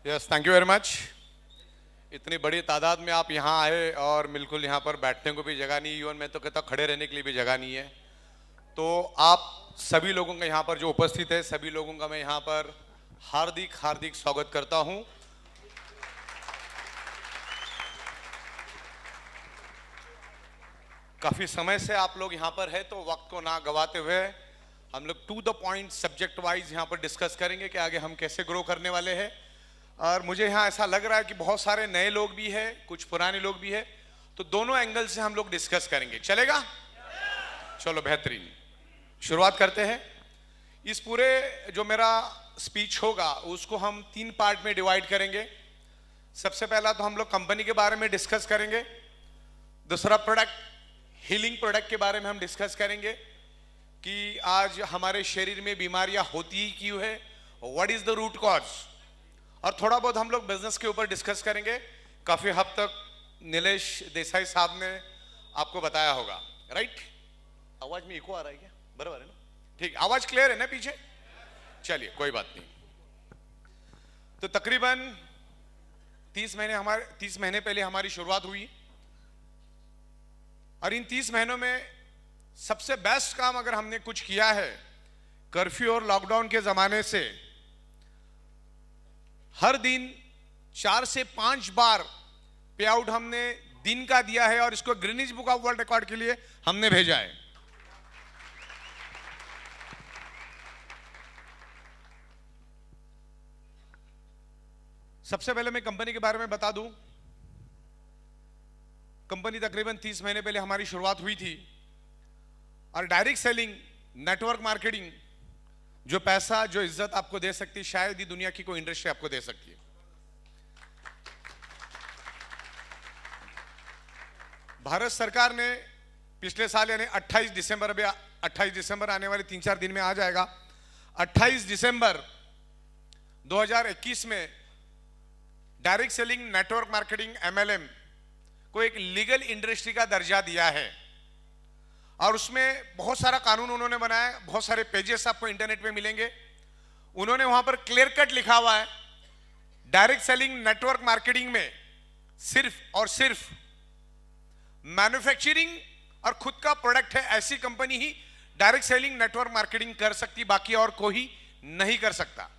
Yes, thank you very much. इतनी बड़ी तादाद में आप यहाँ आए और बिल्कुल यहाँ पर बैठने को भी जगह नहीं, इवन मैं तो कहता खड़े रहने के लिए भी जगह नहीं है। तो आप सभी लोगों का यहाँ पर जो उपस्थित है, सभी लोगों का मैं यहाँ पर हार्दिक हार्दिक स्वागत करता हूँ। काफी समय से आप लोग यहाँ पर है, तो वक्त को ना गवाते हुए हम लोग to the point subject wise यहाँ पर डिस्कस करेंगे कि आगे हम कैसे ग्रो करने वाले हैं। और मुझे यहाँ ऐसा लग रहा है कि बहुत सारे नए लोग भी हैं, कुछ पुराने लोग भी हैं, तो दोनों एंगल से हम लोग डिस्कस करेंगे। चलेगा? चलो बेहतरीन, शुरुआत करते हैं। इस पूरे जो मेरा स्पीच होगा उसको हम 3 पार्ट में डिवाइड करेंगे। सबसे पहला तो हम लोग कंपनी के बारे में डिस्कस करेंगे, दूसरा प्रोडक्ट, हीलिंग प्रोडक्ट के बारे में हम डिस्कस करेंगे कि आज हमारे शरीर में बीमारियां होती ही क्यों है, what is the root cause, और थोड़ा बहुत हम लोग बिजनेस के ऊपर डिस्कस करेंगे। काफी हद तक नीलेश देसाई साहब ने आपको बताया होगा, राइट? आवाज में इको आ रहा है क्या? बराबर है ना? ठीक, आवाज क्लियर है ना पीछे? चलिए, कोई बात नहीं। तो तकरीबन 30 महीने पहले हमारी शुरुआत हुई, और इन 30 महीनों में सबसे बेस्ट काम अगर हमने कुछ किया है, कर्फ्यू और लॉकडाउन के जमाने से हर दिन 4 से 5 बार पे आउट हमने दिन का दिया है, और इसको Greenidge book of world record के लिए हमने भेजा है। सबसे पहले मैं कंपनी के बारे में बता दूं। कंपनी तकरीबन 30 महीने पहले हमारी शुरुआत हुई थी, और डायरेक्ट सेलिंग, नेटवर्क मार्केटिंग, जो पैसा जो इज्जत आपको दे सकती है, शायद ही दुनिया की कोई इंडस्ट्री आपको दे सकती है। भारत सरकार ने पिछले साल यानी 28 दिसंबर, अभी 28 दिसंबर आने वाले 3-4 दिन में आ जाएगा, 28 दिसंबर 2021 में direct selling, network marketing, MLM को एक लीगल इंडस्ट्री का दर्जा दिया है। और उसमें बहुत सारा कानून उन्होंने बनाया, बहुत सारे पेजेस आपको इंटरनेट पे मिलेंगे। उन्होंने वहां पर क्लियर कट लिखा हुआ है, डायरेक्ट सेलिंग, नेटवर्क मार्केटिंग में सिर्फ और सिर्फ मैन्युफैक्चरिंग और खुद का प्रोडक्ट है ऐसी कंपनी ही डायरेक्ट सेलिंग, नेटवर्क मार्केटिंग कर सकती, बाकी और कोई नहीं कर सकता।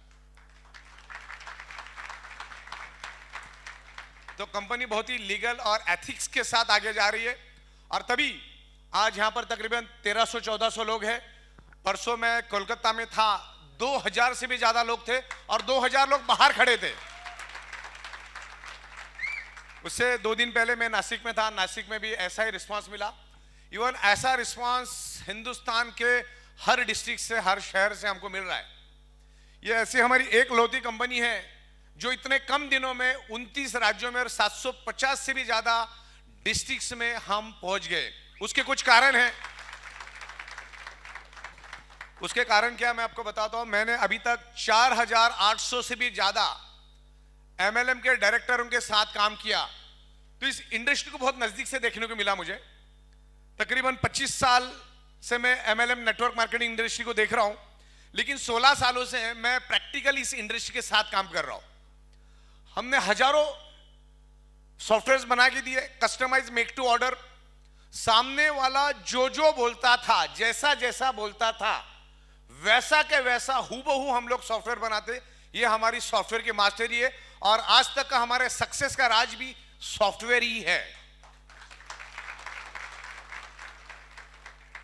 तो कंपनी बहुत ही लीगल और एथिक्स के साथ आगे जा रही है, और तभी आज यहां पर तकरीबन 1300-1400 लोग हैं। परसों मैं कोलकाता में था, 2000 से भी ज्यादा लोग थे, और 2000 लोग बाहर खड़े थे। उससे 2 दिन पहले मैं नासिक में था, नासिक में भी ऐसा ही रिस्पांस मिला। इवन ऐसा रिस्पांस हिंदुस्तान के हर डिस्ट्रिक्ट से, हर शहर से हमको मिल रहा है। ये ऐसी हमारी एक लौती कंपनी है जो इतने कम दिनों में 29 राज्यों में और 750 से भी ज्यादा डिस्ट्रिक्ट्स में हम पहुंच गए। उसके कुछ कारण हैं। उसके कारण क्या, मैं आपको बताता हूं। मैंने अभी तक 4800 से भी ज्यादा MLM के डायरेक्टरों के साथ काम किया, तो इस इंडस्ट्री को बहुत नजदीक से देखने को मिला मुझे। तकरीबन 25 साल से मैं MLM, नेटवर्क मार्केटिंग इंडस्ट्री को देख रहा हूं, लेकिन 16 सालों से मैं प्रैक्टिकली इस इंडस्ट्री के साथ काम कर रहा हूं। हमने हजारों सॉफ्टवेयर बना के दिए, कस्टमाइज, मेक टू ऑर्डर। सामने वाला जो बोलता था, जैसा जैसा बोलता था, वैसा के वैसा हूबहू हम लोग सॉफ्टवेयर बनाते। ये हमारी सॉफ्टवेयर की मास्टरी है, और आज तक का हमारे सक्सेस का राज भी सॉफ्टवेयर ही है।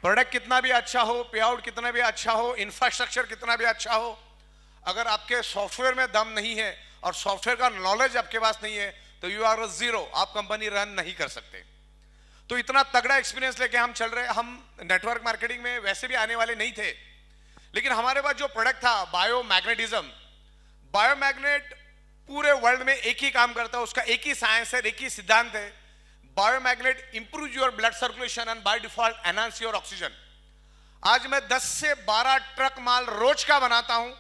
प्रोडक्ट कितना भी अच्छा हो, पे आउट कितना भी अच्छा हो, इंफ्रास्ट्रक्चर कितना भी अच्छा हो, अगर आपके सॉफ्टवेयर में दम नहीं है और सॉफ्टवेयर का नॉलेज आपके पास नहीं है, तो यू आर जीरो, आप कंपनी रन नहीं कर सकते। तो इतना तगड़ा एक्सपीरियंस लेके हम चल रहे हैं। हम नेटवर्क मार्केटिंग में वैसे भी आने वाले नहीं थे, लेकिन हमारे पास जो प्रोडक्ट था, बायोमैग्नेटिज्म, बायोमैग्नेट पूरे वर्ल्ड में एक ही काम करता है, उसका एक ही साइंस है, एक ही सिद्धांत है। Biomagnet improve your blood circulation and by default enhance your oxygen. आज मैं 10 से 12 ट्रक माल रोज का बनाता हूं,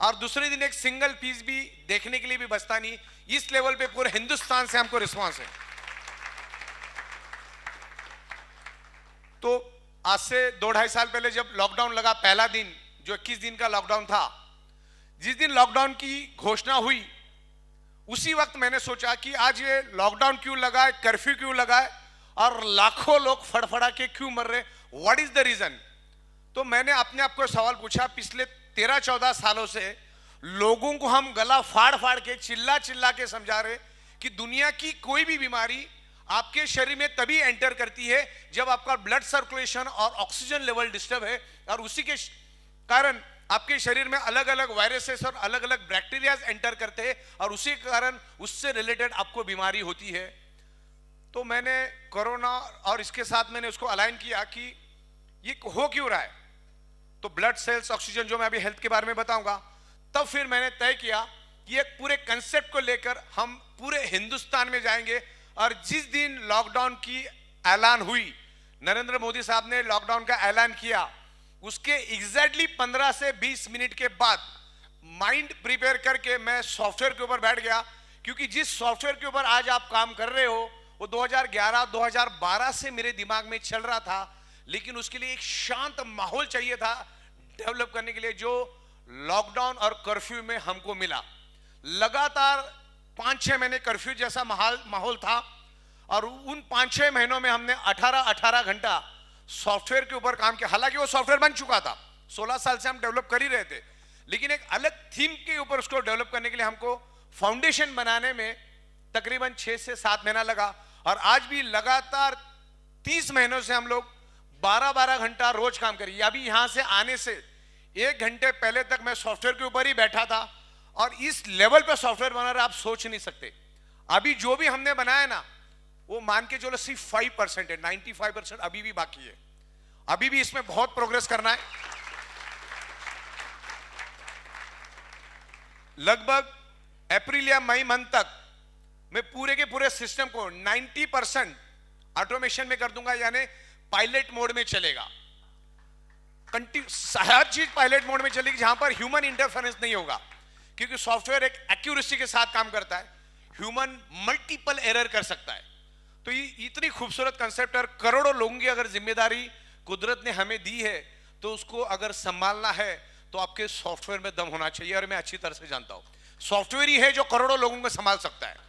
और दूसरे दिन एक सिंगल पीस भी देखने के लिए भी बचता नहीं। इस लेवल पे पूरे हिंदुस्तान से हमको रिस्पांस है। तो आज से 2-2.5 साल पहले जब लॉकडाउन लगा, पहला दिन जो 21 दिन का लॉकडाउन था, जिस दिन लॉकडाउन की घोषणा हुई, उसी वक्त मैंने सोचा कि आज ये लॉकडाउन क्यों लगा है, कर्फ्यू क्यों लगा है और लाखों लोग फड़फड़ा के क्यों मर रहे, व्हाट इज द रीजन। तो मैंने अपने आप को सवाल पूछा, पिछले 13-14 सालों से लोगों को हम गला फाड़ फाड़ के चिल्ला चिल्ला के समझा रहे कि दुनिया की कोई भी बीमारी आपके शरीर में तभी एंटर करती है जब आपका ब्लड सर्कुलेशन और ऑक्सीजन लेवल डिस्टर्ब है, और उसी के कारण आपके शरीर में अलग अलग वायरसेस और अलग अलग बैक्टीरियाज एंटर करते हैं और उसी के कारण उससे रिलेटेड आपको बीमारी होती है। तो मैंने कोरोना और इसके साथ मैंने उसको अलाइन किया कि ये हो क्यों रहा है। तो ब्लड सेल्स, ऑक्सीजन, जो मैं अभी हेल्थ के बारे में बताऊंगा, तब फिर मैंने तय किया कि एक पूरे कंसेप्ट को लेकर हम पूरे हिंदुस्तान में जाएंगे। और जिस दिन लॉकडाउन की ऐलान हुई, नरेंद्र मोदी साहब ने लॉकडाउन का ऐलान किया, उसके एग्जैक्टली 15 से 20 मिनट के बाद माइंड प्रिपेयर करके मैं सॉफ्टवेयर के ऊपर बैठ गया, क्योंकि जिस सॉफ्टवेयर के ऊपर आज आप काम कर रहे हो वो 2011-2012 से मेरे दिमाग में चल रहा था, लेकिन उसके लिए एक शांत माहौल चाहिए था डेवलप करने के लिए, जो लॉकडाउन और कर्फ्यू में हमको मिला। लगातार 5-6 महीने कर्फ्यू जैसा माहौल था और उन 5-6 महीनों में हमने 18 घंटा सॉफ्टवेयर के ऊपर काम किया। हालांकि वो सॉफ्टवेयर बन चुका था, 16 साल से हम डेवलप कर ही रहे थे, लेकिन एक अलग थीम के ऊपर उसको डेवलप करने के लिए हमको फाउंडेशन बनाने में तकरीबन 6 से 7 महीना लगा। और आज भी लगातार 30 महीनों से हम लोग 12-12 घंटा रोज काम करिए। अभी यहां से आने से 1 घंटे पहले तक मैं सॉफ्टवेयर के ऊपर ही बैठा था और इस लेवल पे सॉफ्टवेयर बना रहा, आप सोच नहीं सकते। अभी जो भी हमने बनाया ना, वो मान के चलो सिर्फ 5% है, 95% अभी भी बाकी है। अभी भी इसमें बहुत प्रोग्रेस करना है। लगभग अप्रैल या मई मंथ तक मैं पूरे के पूरे सिस्टम को 90% ऑटोमेशन में कर दूंगा, यानी पायलट मोड में चलेगा। हर चीज पायलट मोड में चलेगी जहां पर ह्यूमन इंटरफेरेंस नहीं होगा, क्योंकि सॉफ्टवेयर एक एक्यूरेसी के साथ काम करता है, ह्यूमन मल्टीपल एरर कर सकता है। तो ये इतनी खूबसूरत कंसेप्ट है, करोड़ों लोगों की अगर जिम्मेदारी कुदरत ने हमें दी है तो उसको अगर संभालना है तो आपके सॉफ्टवेयर में दम होना चाहिए। और मैं अच्छी तरह से जानता हूं सॉफ्टवेयर ही है जो करोड़ों लोगों को संभाल सकता है।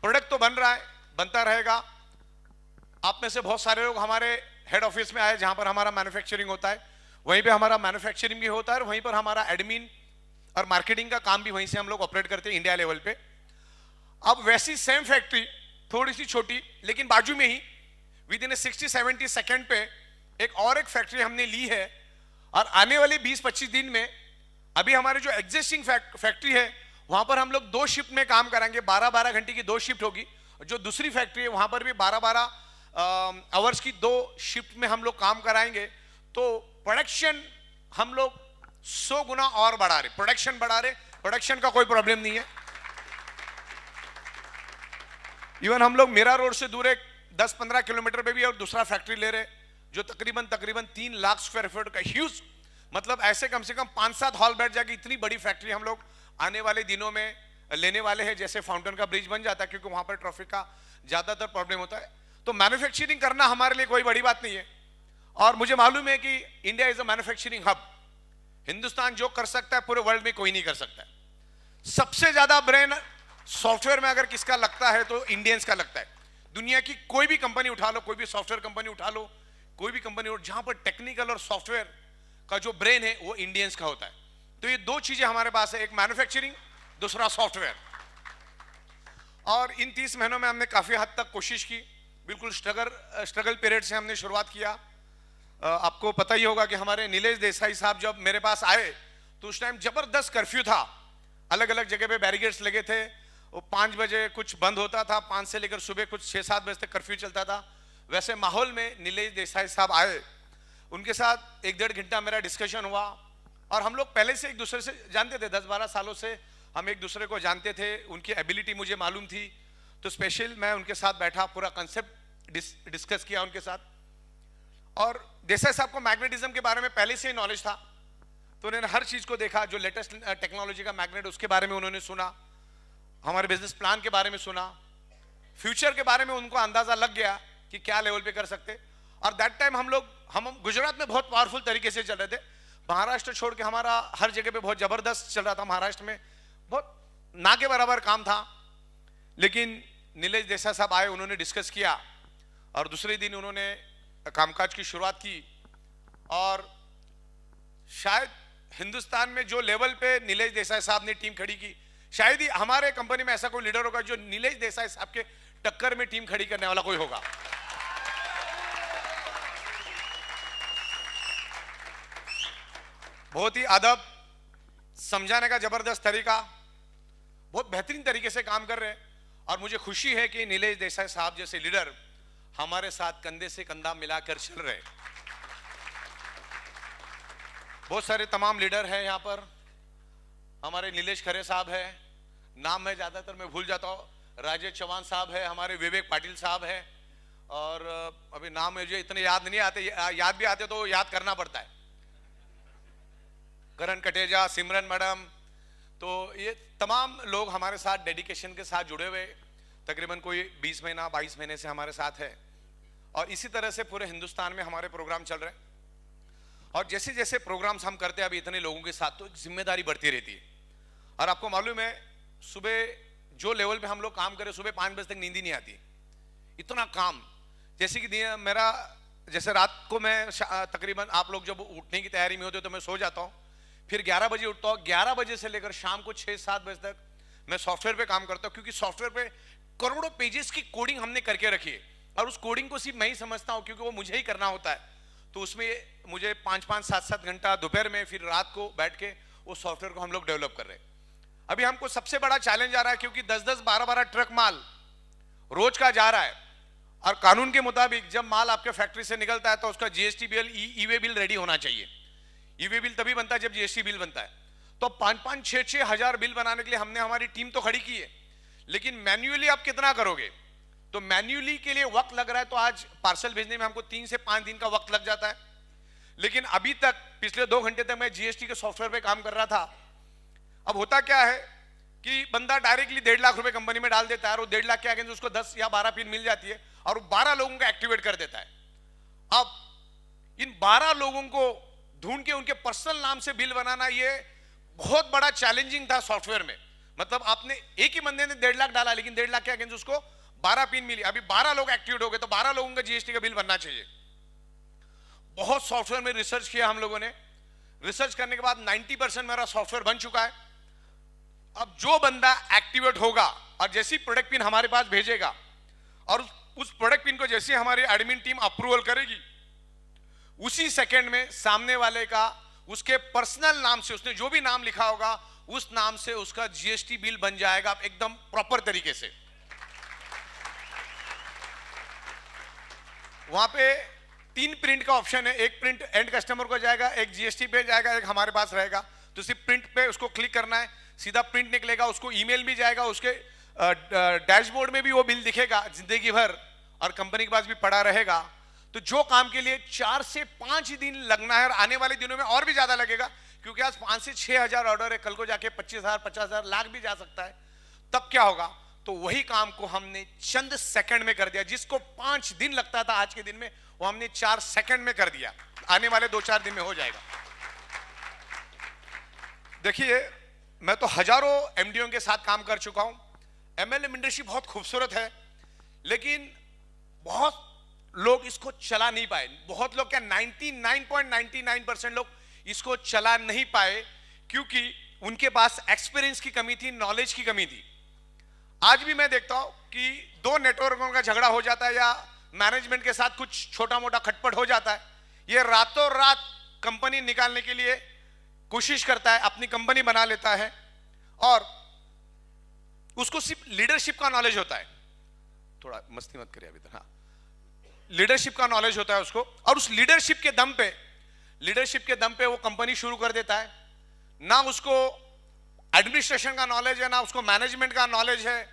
प्रोडक्ट तो बन रहा है, बनता रहेगा। आप में से बहुत सारे लोग हमारे हेड ऑफिस में आए जहां पर हमारा मैन्युफैक्चरिंग होता है, वहीं पे हमारा मैन्युफैक्चरिंग भी होता है और वहीं पर हमारा एडमिन और मार्केटिंग का काम भी वहीं से हम लोग ऑपरेट करते हैं इंडिया लेवल पे। अब वैसी सेम फैक्ट्री, थोड़ी सी छोटी लेकिन बाजू में ही, विद इन 60-70 सेकेंड पे एक फैक्ट्री हमने ली है। और आने वाले 20-25 दिन में अभी हमारे जो एग्जिस्टिंग फैक्ट्री है वहां पर हम लोग 2 शिफ्ट में काम कराएंगे, 12-12 घंटे की 2 शिफ्ट होगी। जो दूसरी फैक्ट्री है वहां पर भी 12-12 आवर्स की 2 शिफ्ट में हम लोग काम कराएंगे। तो प्रोडक्शन हम लोग 100 गुना और बढ़ा रहे, प्रोडक्शन बढ़ा रहे, प्रोडक्शन का कोई प्रॉब्लम नहीं है। इवन हम लोग मीरा रोड से दूर एक 10-15 किलोमीटर पे भी और दूसरा फैक्ट्री ले रहे, जो तकरीबन 3 लाख स्क्वायर फीट का ह्यूज, मतलब ऐसे कम से कम 5-7 हॉल बैठ जाएगी, इतनी बड़ी फैक्ट्री हम लोग आने वाले दिनों में लेने वाले हैं। जैसे फाउंटेन का ब्रिज बन जाता है, क्योंकि वहां पर ट्रैफिक का ज्यादातर प्रॉब्लम होता है। तो मैन्युफैक्चरिंग करना हमारे लिए कोई बड़ी बात नहीं है। और मुझे मालूम है कि India is a manufacturing hub. Hindustan जो कर सकता है पूरे वर्ल्ड में कोई नहीं कर सकता है। सबसे ज्यादा ब्रेन सॉफ्टवेयर में अगर किसका लगता है तो इंडियंस का लगता है। दुनिया की कोई भी कंपनी उठा लो, कोई भी सॉफ्टवेयर कंपनी उठा लो, कोई भी कंपनी जहां पर टेक्निकल और सॉफ्टवेयर का जो ब्रेन है वो इंडियंस का होता है। तो ये 2 चीजें हमारे पास है, एक मैन्युफैक्चरिंग, दूसरा सॉफ्टवेयर। और इन 30 महीनों में हमने काफी हद तक कोशिश की। बिल्कुल स्ट्रगल पीरियड से हमने शुरुआत किया। आपको पता ही होगा कि हमारे नीलेश देसाई साहब जब मेरे पास आए तो उस टाइम जबरदस्त कर्फ्यू था, अलग अलग जगह पे बैरिकेड्स लगे थे। वो 5 बजे कुछ बंद होता था, 5 से लेकर सुबह कुछ 6-7 बजे तक कर्फ्यू चलता था। वैसे माहौल में नीलेश देसाई साहब आए, उनके साथ 1-1.5 घंटा मेरा डिस्कशन हुआ। और हम लोग पहले से एक दूसरे से जानते थे, 10-12 सालों से हम एक दूसरे को जानते थे, उनकी एबिलिटी मुझे मालूम थी। तो स्पेशल मैं उनके साथ बैठा, पूरा कंसेप्ट डिस्कस किया उनके साथ। और देसाई साहब को मैग्नेटिज्म के बारे में पहले से ही नॉलेज था, तो उन्होंने हर चीज को देखा, जो लेटेस्ट टेक्नोलॉजी का मैग्नेट उसके बारे में उन्होंने सुना, हमारे बिजनेस प्लान के बारे में सुना, फ्यूचर के बारे में उनको अंदाजा लग गया कि क्या लेवल पे कर सकते। और दैट टाइम हम गुजरात में बहुत पावरफुल तरीके से चल रहे थे। महाराष्ट्र छोड़ के हमारा हर जगह पे बहुत जबरदस्त चल रहा था। महाराष्ट्र में बहुत ना के बराबर काम था, लेकिन नीलेश देसाई साहब आए, उन्होंने डिस्कस किया और दूसरे दिन उन्होंने कामकाज की शुरुआत की। और शायद हिंदुस्तान में जो लेवल पे नीलेश देसाई साहब ने टीम खड़ी की, शायद ही हमारे कंपनी में ऐसा कोई लीडर होगा जो नीलेश देसाई साहब के टक्कर में टीम खड़ी करने वाला कोई होगा। बहुत ही अदब, समझाने का जबरदस्त तरीका, बहुत बेहतरीन तरीके से काम कर रहे हैं। और मुझे खुशी है कि नीलेश देसाई साहब जैसे लीडर हमारे साथ कंधे से कंधा मिलाकर चल रहे हैं। बहुत सारे तमाम लीडर हैं यहाँ पर। हमारे नीलेश खरे साहब है, नाम मैं ज्यादातर मैं भूल जाता हूँ, राजेश चौहान साहब है, हमारे विवेक पाटिल साहब है, और अभी नाम मुझे इतने याद नहीं आते, याद भी आते तो याद करना पड़ता है, करण कटेजा, सिमरन मैडम। तो ये तमाम लोग हमारे साथ डेडिकेशन के साथ जुड़े हुए, तकरीबन कोई 20 महीना 22 महीने से हमारे साथ है। और इसी तरह से पूरे हिंदुस्तान में हमारे प्रोग्राम चल रहे हैं। और जैसे जैसे प्रोग्राम्स हम करते हैं अभी इतने लोगों के साथ, तो जिम्मेदारी बढ़ती रहती है। और आपको मालूम है, सुबह जो लेवल पे हम लोग काम करें, सुबह 5 बजे तक नींद ही नहीं आती, इतना काम। जैसे कि मेरा, जैसे रात को मैं तकरीबन आप लोग जब उठने की तैयारी में होते तो मैं सो जाता हूँ, फिर 11 बजे उठता हूँ, 11 बजे से लेकर शाम को 6-7 बजे तक मैं सॉफ्टवेयर पे काम करता हूँ, क्योंकि सॉफ्टवेयर पे करोड़ों पेजेस की कोडिंग हमने करके रखी है। और उस कोडिंग को सिर्फ मैं ही समझता हूँ, क्योंकि वो मुझे ही करना होता है। तो उसमें मुझे 5-5, 7-7 घंटा दोपहर में, फिर रात को बैठ के वो सॉफ्टवेयर को हम लोग डेवलप कर रहे हैं। अभी हमको सबसे बड़ा चैलेंज आ रहा है, क्योंकि 10-10, 12-12 ट्रक माल रोज का जा रहा है। और कानून के मुताबिक जब माल आपके फैक्ट्री से निकलता है तो उसका जीएसटी बिल, ई वे बिल रेडी होना चाहिए। ई वे बिल तभी बनता है जब जीएसटी बिल बनता है। तो 5-5, 6-6 हजार बिल बनाने के लिए हमने हमारी टीम तो खड़ी की है, लेकिन मैन्युअली आप कितना करोगे? तो मैन्युअली के लिए वक्त लग रहा है। तो आज पार्सल भेजने में हमको 3 से 5 दिन का वक्त लग जाता है। लेकिन अभी तक पिछले 2 घंटे तक मैं जीएसटी के सॉफ्टवेयर पे काम कर रहा था। अब होता क्या है कि बंदा डायरेक्टली 1.5 लाख रुपए कंपनी में डाल देता है, और वो 1.5 लाख के अगेंस्ट उसको 10 या 12 पिन मिल जाती है, और वो 12 लोगों को एक्टिवेट कर देता है। अब इन 12 लोगों को ढूंढ के उनके पर्सनल नाम से बिल बनाना, ये बहुत बड़ा चैलेंजिंग था सॉफ्टवेयर में। मतलब आपने एक ही बंदे ने 1.5 लाख डाला, लेकिन 1.5 लाख के अगेंस्ट उसको 12 पिन मिली। अभी 12 लोग एक्टिवेट हो गए, तो 12 लोगों का जीएसटी का बिल बनना चाहिए। बहुत सॉफ्टवेयर में रिसर्च किया हम लोगों ने। रिसर्च करने के बाद 90% मेरा सॉफ्टवेयर बन चुका है। अब जो बंदा एक्टिवेट होगा और जैसी प्रोडक्ट पिन हमारे पास भेजेगा, और उस प्रोडक्ट पिन को जैसे हमारी एडमिन टीम अप्रूवल करेगी, उसी सेकंड में सामने वाले का उसके पर्सनल नाम से, उसने जो भी नाम लिखा होगा उस नाम से उसका जीएसटी बिल बन जाएगा एकदम प्रॉपर तरीके से। वहां पे 3 प्रिंट का ऑप्शन है। एक प्रिंट एंड कस्टमर को जाएगा, एक जीएसटी पे जाएगा, एक हमारे पास रहेगा। तो सिर्फ प्रिंट पे उसको क्लिक करना है, सीधा प्रिंट निकलेगा, उसको ईमेल भी जाएगा, उसके डैशबोर्ड में भी वो बिल दिखेगा जिंदगी भर, और कंपनी के पास भी पड़ा रहेगा। तो जो काम के लिए 4 से 5 दिन लगना है, और आने वाले दिनों में और भी ज्यादा लगेगा, क्योंकि आज 5 से 6 हजार ऑर्डर है, कल को जाके 25,000, 50,000, लाख भी जा सकता है। तब क्या होगा? तो वही काम को हमने चंद सेकंड में कर दिया। जिसको 5 दिन लगता था आज के दिन में, वो हमने 4 सेकंड में कर दिया। आने वाले 2-4 दिन में हो जाएगा। देखिए, मैं तो हजारों एमडीओ के साथ काम कर चुका हूं। एमएलएम इंडस्ट्री बहुत खूबसूरत है, लेकिन बहुत लोग इसको चला नहीं पाए। बहुत लोग क्या, 99.99% लोग इसको चला नहीं पाए, क्योंकि उनके पास एक्सपीरियंस की कमी थी, नॉलेज की कमी थी। आज भी मैं देखता हूं कि 2 नेटवर्कों का झगड़ा हो जाता है, या मैनेजमेंट के साथ कुछ छोटा मोटा खटपट हो जाता है, ये रातों रात कंपनी निकालने के लिए कोशिश करता है, अपनी कंपनी बना लेता है, और उसको सिर्फ लीडरशिप का नॉलेज होता है। थोड़ा मस्ती मत करिए अभी तक। हाँ, लीडरशिप का नॉलेज होता है उसको, और उस लीडरशिप के दम पे वो कंपनी शुरू कर देता है। ना उसको एडमिनिस्ट्रेशन का नॉलेज है, ना उसको मैनेजमेंट का नॉलेज है,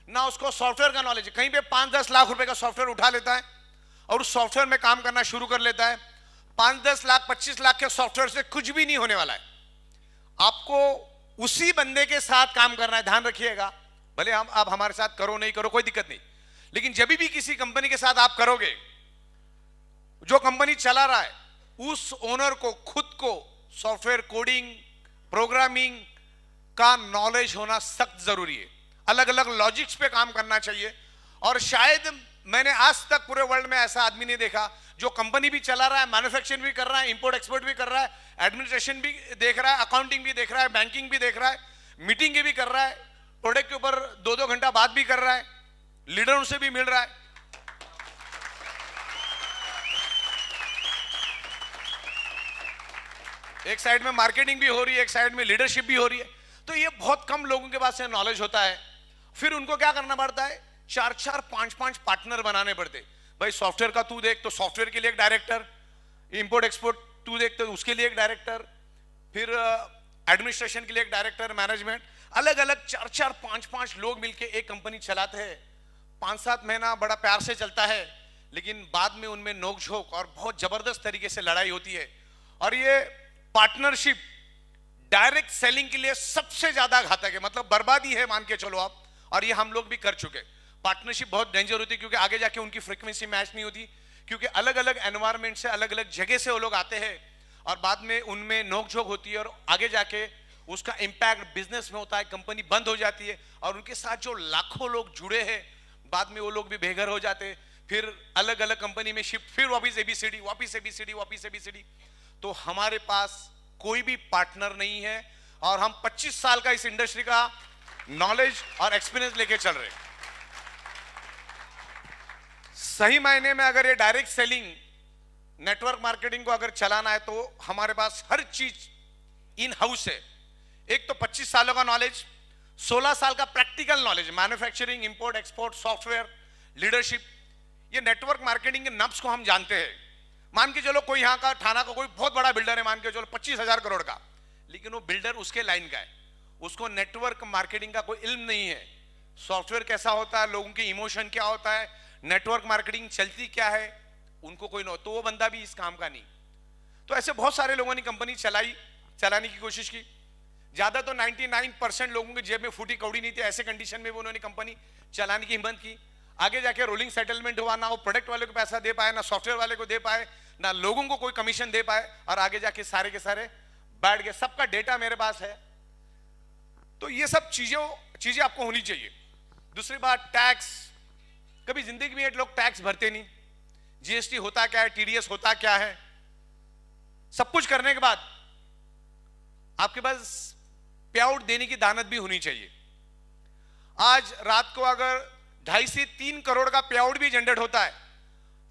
ना उसको सॉफ्टवेयर का नॉलेज है। कहीं पे 5-10 लाख रुपए का सॉफ्टवेयर उठा लेता है और उस सॉफ्टवेयर में काम करना शुरू कर लेता है। 5-10 लाख, 25 लाख के सॉफ्टवेयर से कुछ भी नहीं होने वाला है। आपको उसी बंदे के साथ काम करना है, ध्यान रखिएगा। भले हम आप हमारे साथ करो नहीं करो, कोई दिक्कत नहीं, लेकिन जब भी किसी कंपनी के साथ आप करोगे, जो कंपनी चला रहा है उस ओनर को खुद को सॉफ्टवेयर कोडिंग, प्रोग्रामिंग का नॉलेज होना सख्त जरूरी है। अलग अलग लॉजिक्स पे काम करना चाहिए। और शायद मैंने आज तक पूरे वर्ल्ड में ऐसा आदमी नहीं देखा जो कंपनी भी चला रहा है, मैन्युफैक्चरिंग भी कर रहा है, इंपोर्ट एक्सपोर्ट भी कर रहा है, एडमिनिस्ट्रेशन भी देख रहा है, अकाउंटिंग भी देख रहा है, बैंकिंग भी देख रहा है, मीटिंग भी कर रहा है, प्रोडक्ट के ऊपर 2-2 घंटा बात भी कर रहा है, लीडरों से भी मिल रहा है। एक साइड में मार्केटिंग भी हो रही है, एक साइड में लीडरशिप भी हो रही है। तो ये बहुत कम लोगों के पास नॉलेज होता है। फिर उनको क्या करना पड़ता है, 4-4, 5-5 पार्टनर बनाने पड़ते। भाई सॉफ्टवेयर का तू देख तो सॉफ्टवेयर के लिए एक डायरेक्टर, इंपोर्ट एक्सपोर्ट तू देख तो उसके लिए एक डायरेक्टर, फिर एडमिनिस्ट्रेशन के लिए एक डायरेक्टर, मैनेजमेंट, अलग अलग 4-4, 5-5 लोग मिलके एक कंपनी चलाते हैं। 5-7 महीना बड़ा प्यार से चलता है, लेकिन बाद में उनमें नोकझोंक और बहुत जबरदस्त तरीके से लड़ाई होती है। और ये पार्टनरशिप डायरेक्ट सेलिंग के लिए सबसे ज्यादा घातक है, मतलब बर्बादी है मान के चलो आप। और ये हम लोग भी कर चुके। पार्टनरशिप बहुत डेंजर होती है क्योंकि आगे जाके उनकी फ्रीक्वेंसी मैच नहीं होती, क्योंकि अलग अलग एनवायरमेंट से, अलग अलग जगह से वो लोग आते हैं और बाद में उनमें नोकझोंक होती है और आगे जाके उसका इंपैक्ट बिजनेस में होता है, कंपनी बंद हो जाती है और उनके साथ जो लाखों लोग जुड़े हैं बाद में वो लोग भी बेघर हो जाते हैं। फिर अलग अलग कंपनी में शिफ्ट, फिर वापिस एबीसीडी, वापिस एबीसीडी, वापिस एबीसीडी। तो हमारे पास कोई भी पार्टनर नहीं है और हम 25 साल का इस इंडस्ट्री का नॉलेज और एक्सपीरियंस लेके चल रहे हैं। सही मायने में अगर ये डायरेक्ट सेलिंग, नेटवर्क मार्केटिंग को अगर चलाना है तो हमारे पास हर चीज इन हाउस है। एक तो 25 सालों का नॉलेज, 16 साल का practical knowledge, manufacturing, import export, software, leadership. ये नेटवर्क मार्केटिंग के नब्स को हम जानते हैं। मान के चलो कोई यहां का थाना का कोई बहुत बड़ा बिल्डर है, मान के चलो 25,000 करोड़ का, लेकिन वो बिल्डर उसके लाइन का है, उसको नेटवर्क मार्केटिंग का कोई इल्म नहीं है। सॉफ्टवेयर कैसा होता है, लोगों की इमोशन क्या होता है, नेटवर्क मार्केटिंग चलती क्या है, उनको कोई न, तो वो बंदा भी इस काम का नहीं। तो ऐसे बहुत सारे लोगों ने कंपनी चलाने की कोशिश की। ज्यादा तो 99% लोगों के जेब में फूटी कौड़ी नहीं थी, ऐसे कंडीशन में भी उन्होंने कंपनी चलाने की हिम्मत की। आगे जाके रोलिंग सेटलमेंट हुआ, ना वो प्रोडक्ट वाले को पैसा दे पाए, ना सॉफ्टवेयर वाले को दे पाए, ना लोगों को कोई कमीशन दे पाए और आगे जाके सारे के सारे बैठ गए। सबका डेटा मेरे पास है। तो ये सब चीजें आपको होनी चाहिए। दूसरी बात, टैक्स, कभी जिंदगी में लोग टैक्स भरते नहीं। जीएसटी होता क्या है, टीडीएस होता क्या है, सब कुछ करने के बाद आपके पास पे आउट देने की दानत भी होनी चाहिए। आज रात को अगर 2.5 से 3 करोड़ का पे आउट भी जनरेट होता है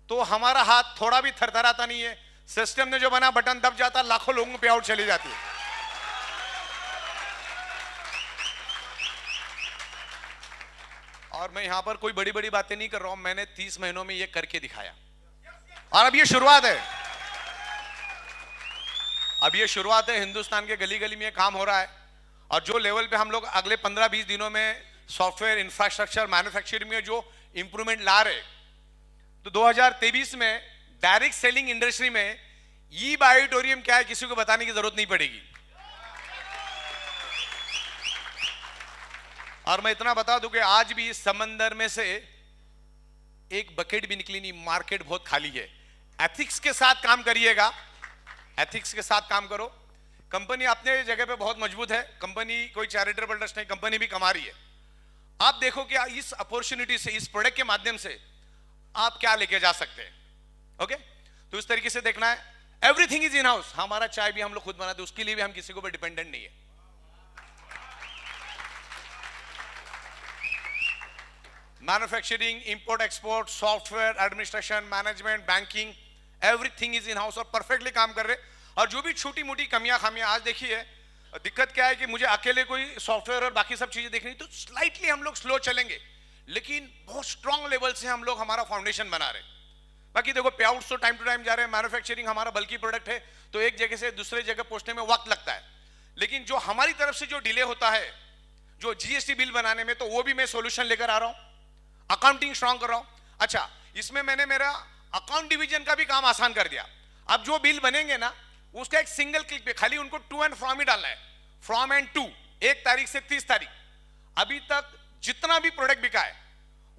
तो हमारा हाथ थोड़ा भी थरथराता नहीं है। सिस्टम ने जो बना, बटन दब जाता, लाखों लोगों को पे आउट चली जाती है। और मैं यहां पर कोई बड़ी बड़ी बातें नहीं कर रहा हूं, मैंने 30 महीनों में ये करके दिखाया और अब ये शुरुआत है। अब ये शुरुआत है, हिंदुस्तान के गली गली में ये काम हो रहा है। और जो लेवल पे हम लोग अगले 15-20 दिनों में सॉफ्टवेयर, इंफ्रास्ट्रक्चर, मैन्युफैक्चरिंग में जो इंप्रूवमेंट ला रहे, तो 2023 में डायरेक्ट सेलिंग इंडस्ट्री में ई बायोटोरियम क्या है किसी को बताने की जरूरत नहीं पड़ेगी। और मैं इतना बता दूं कि आज भी इस समंदर में से एक बकेट भी निकली नहीं, मार्केट बहुत खाली है। एथिक्स के साथ काम करिएगा, एथिक्स के साथ काम करो। कंपनी अपने जगह पे बहुत मजबूत है, कंपनी कोई चैरिटेबल ट्रस्ट नहीं, कंपनी भी कमा रही है। आप देखो कि इस अपॉर्चुनिटी से, इस प्रोडक्ट के माध्यम से आप क्या लेके जा सकते हैं। ओके, तो इस तरीके से देखना है। Everything is in house. हमारा चाय भी हम लोग खुद बनाते हैं, उसके लिए भी हम किसी को भी डिपेंडेंट नहीं है। Manufacturing, import export, software, administration, management, banking, everything is in house और परफेक्टली काम कर रहे। और जो भी छोटी मोटी कमियां खामियां, आज देखिए दिक्कत क्या है कि मुझे अकेले कोई सॉफ्टवेयर और बाकी सब चीजें देखनी, तो स्लाइटली हम लोग स्लो चलेंगे, लेकिन बहुत स्ट्रांग लेवल से हम लोग हमारा फाउंडेशन बना रहे। बाकी देखो पे आउट्स तो टाइम टू टाइम जा रहे हैं। मैन्युफैक्चरिंग हमारा बल्कि प्रोडक्ट है, तो एक जगह से दूसरे जगह पहुंचने में वक्त लगता है। लेकिन जो हमारी तरफ से जो डिले होता है, जो जीएसटी बिल बनाने में, तो वो भी मैं सोल्यूशन लेकर आ रहा हूं। अकाउंटिंग स्ट्रांग कर रहा हूं। अच्छा, इसमें मैंने मेरा अकाउंट डिवीजन का भी काम आसान कर दिया। अब जो बिल बनेंगे ना, उसका एक सिंगल क्लिक पे खाली उनको टू एंड फ्रॉम ही डालना है। फ्रॉम एंड टू, 1 तारीख से 30 तारीख, अभी तक जितना भी प्रोडक्ट बिका है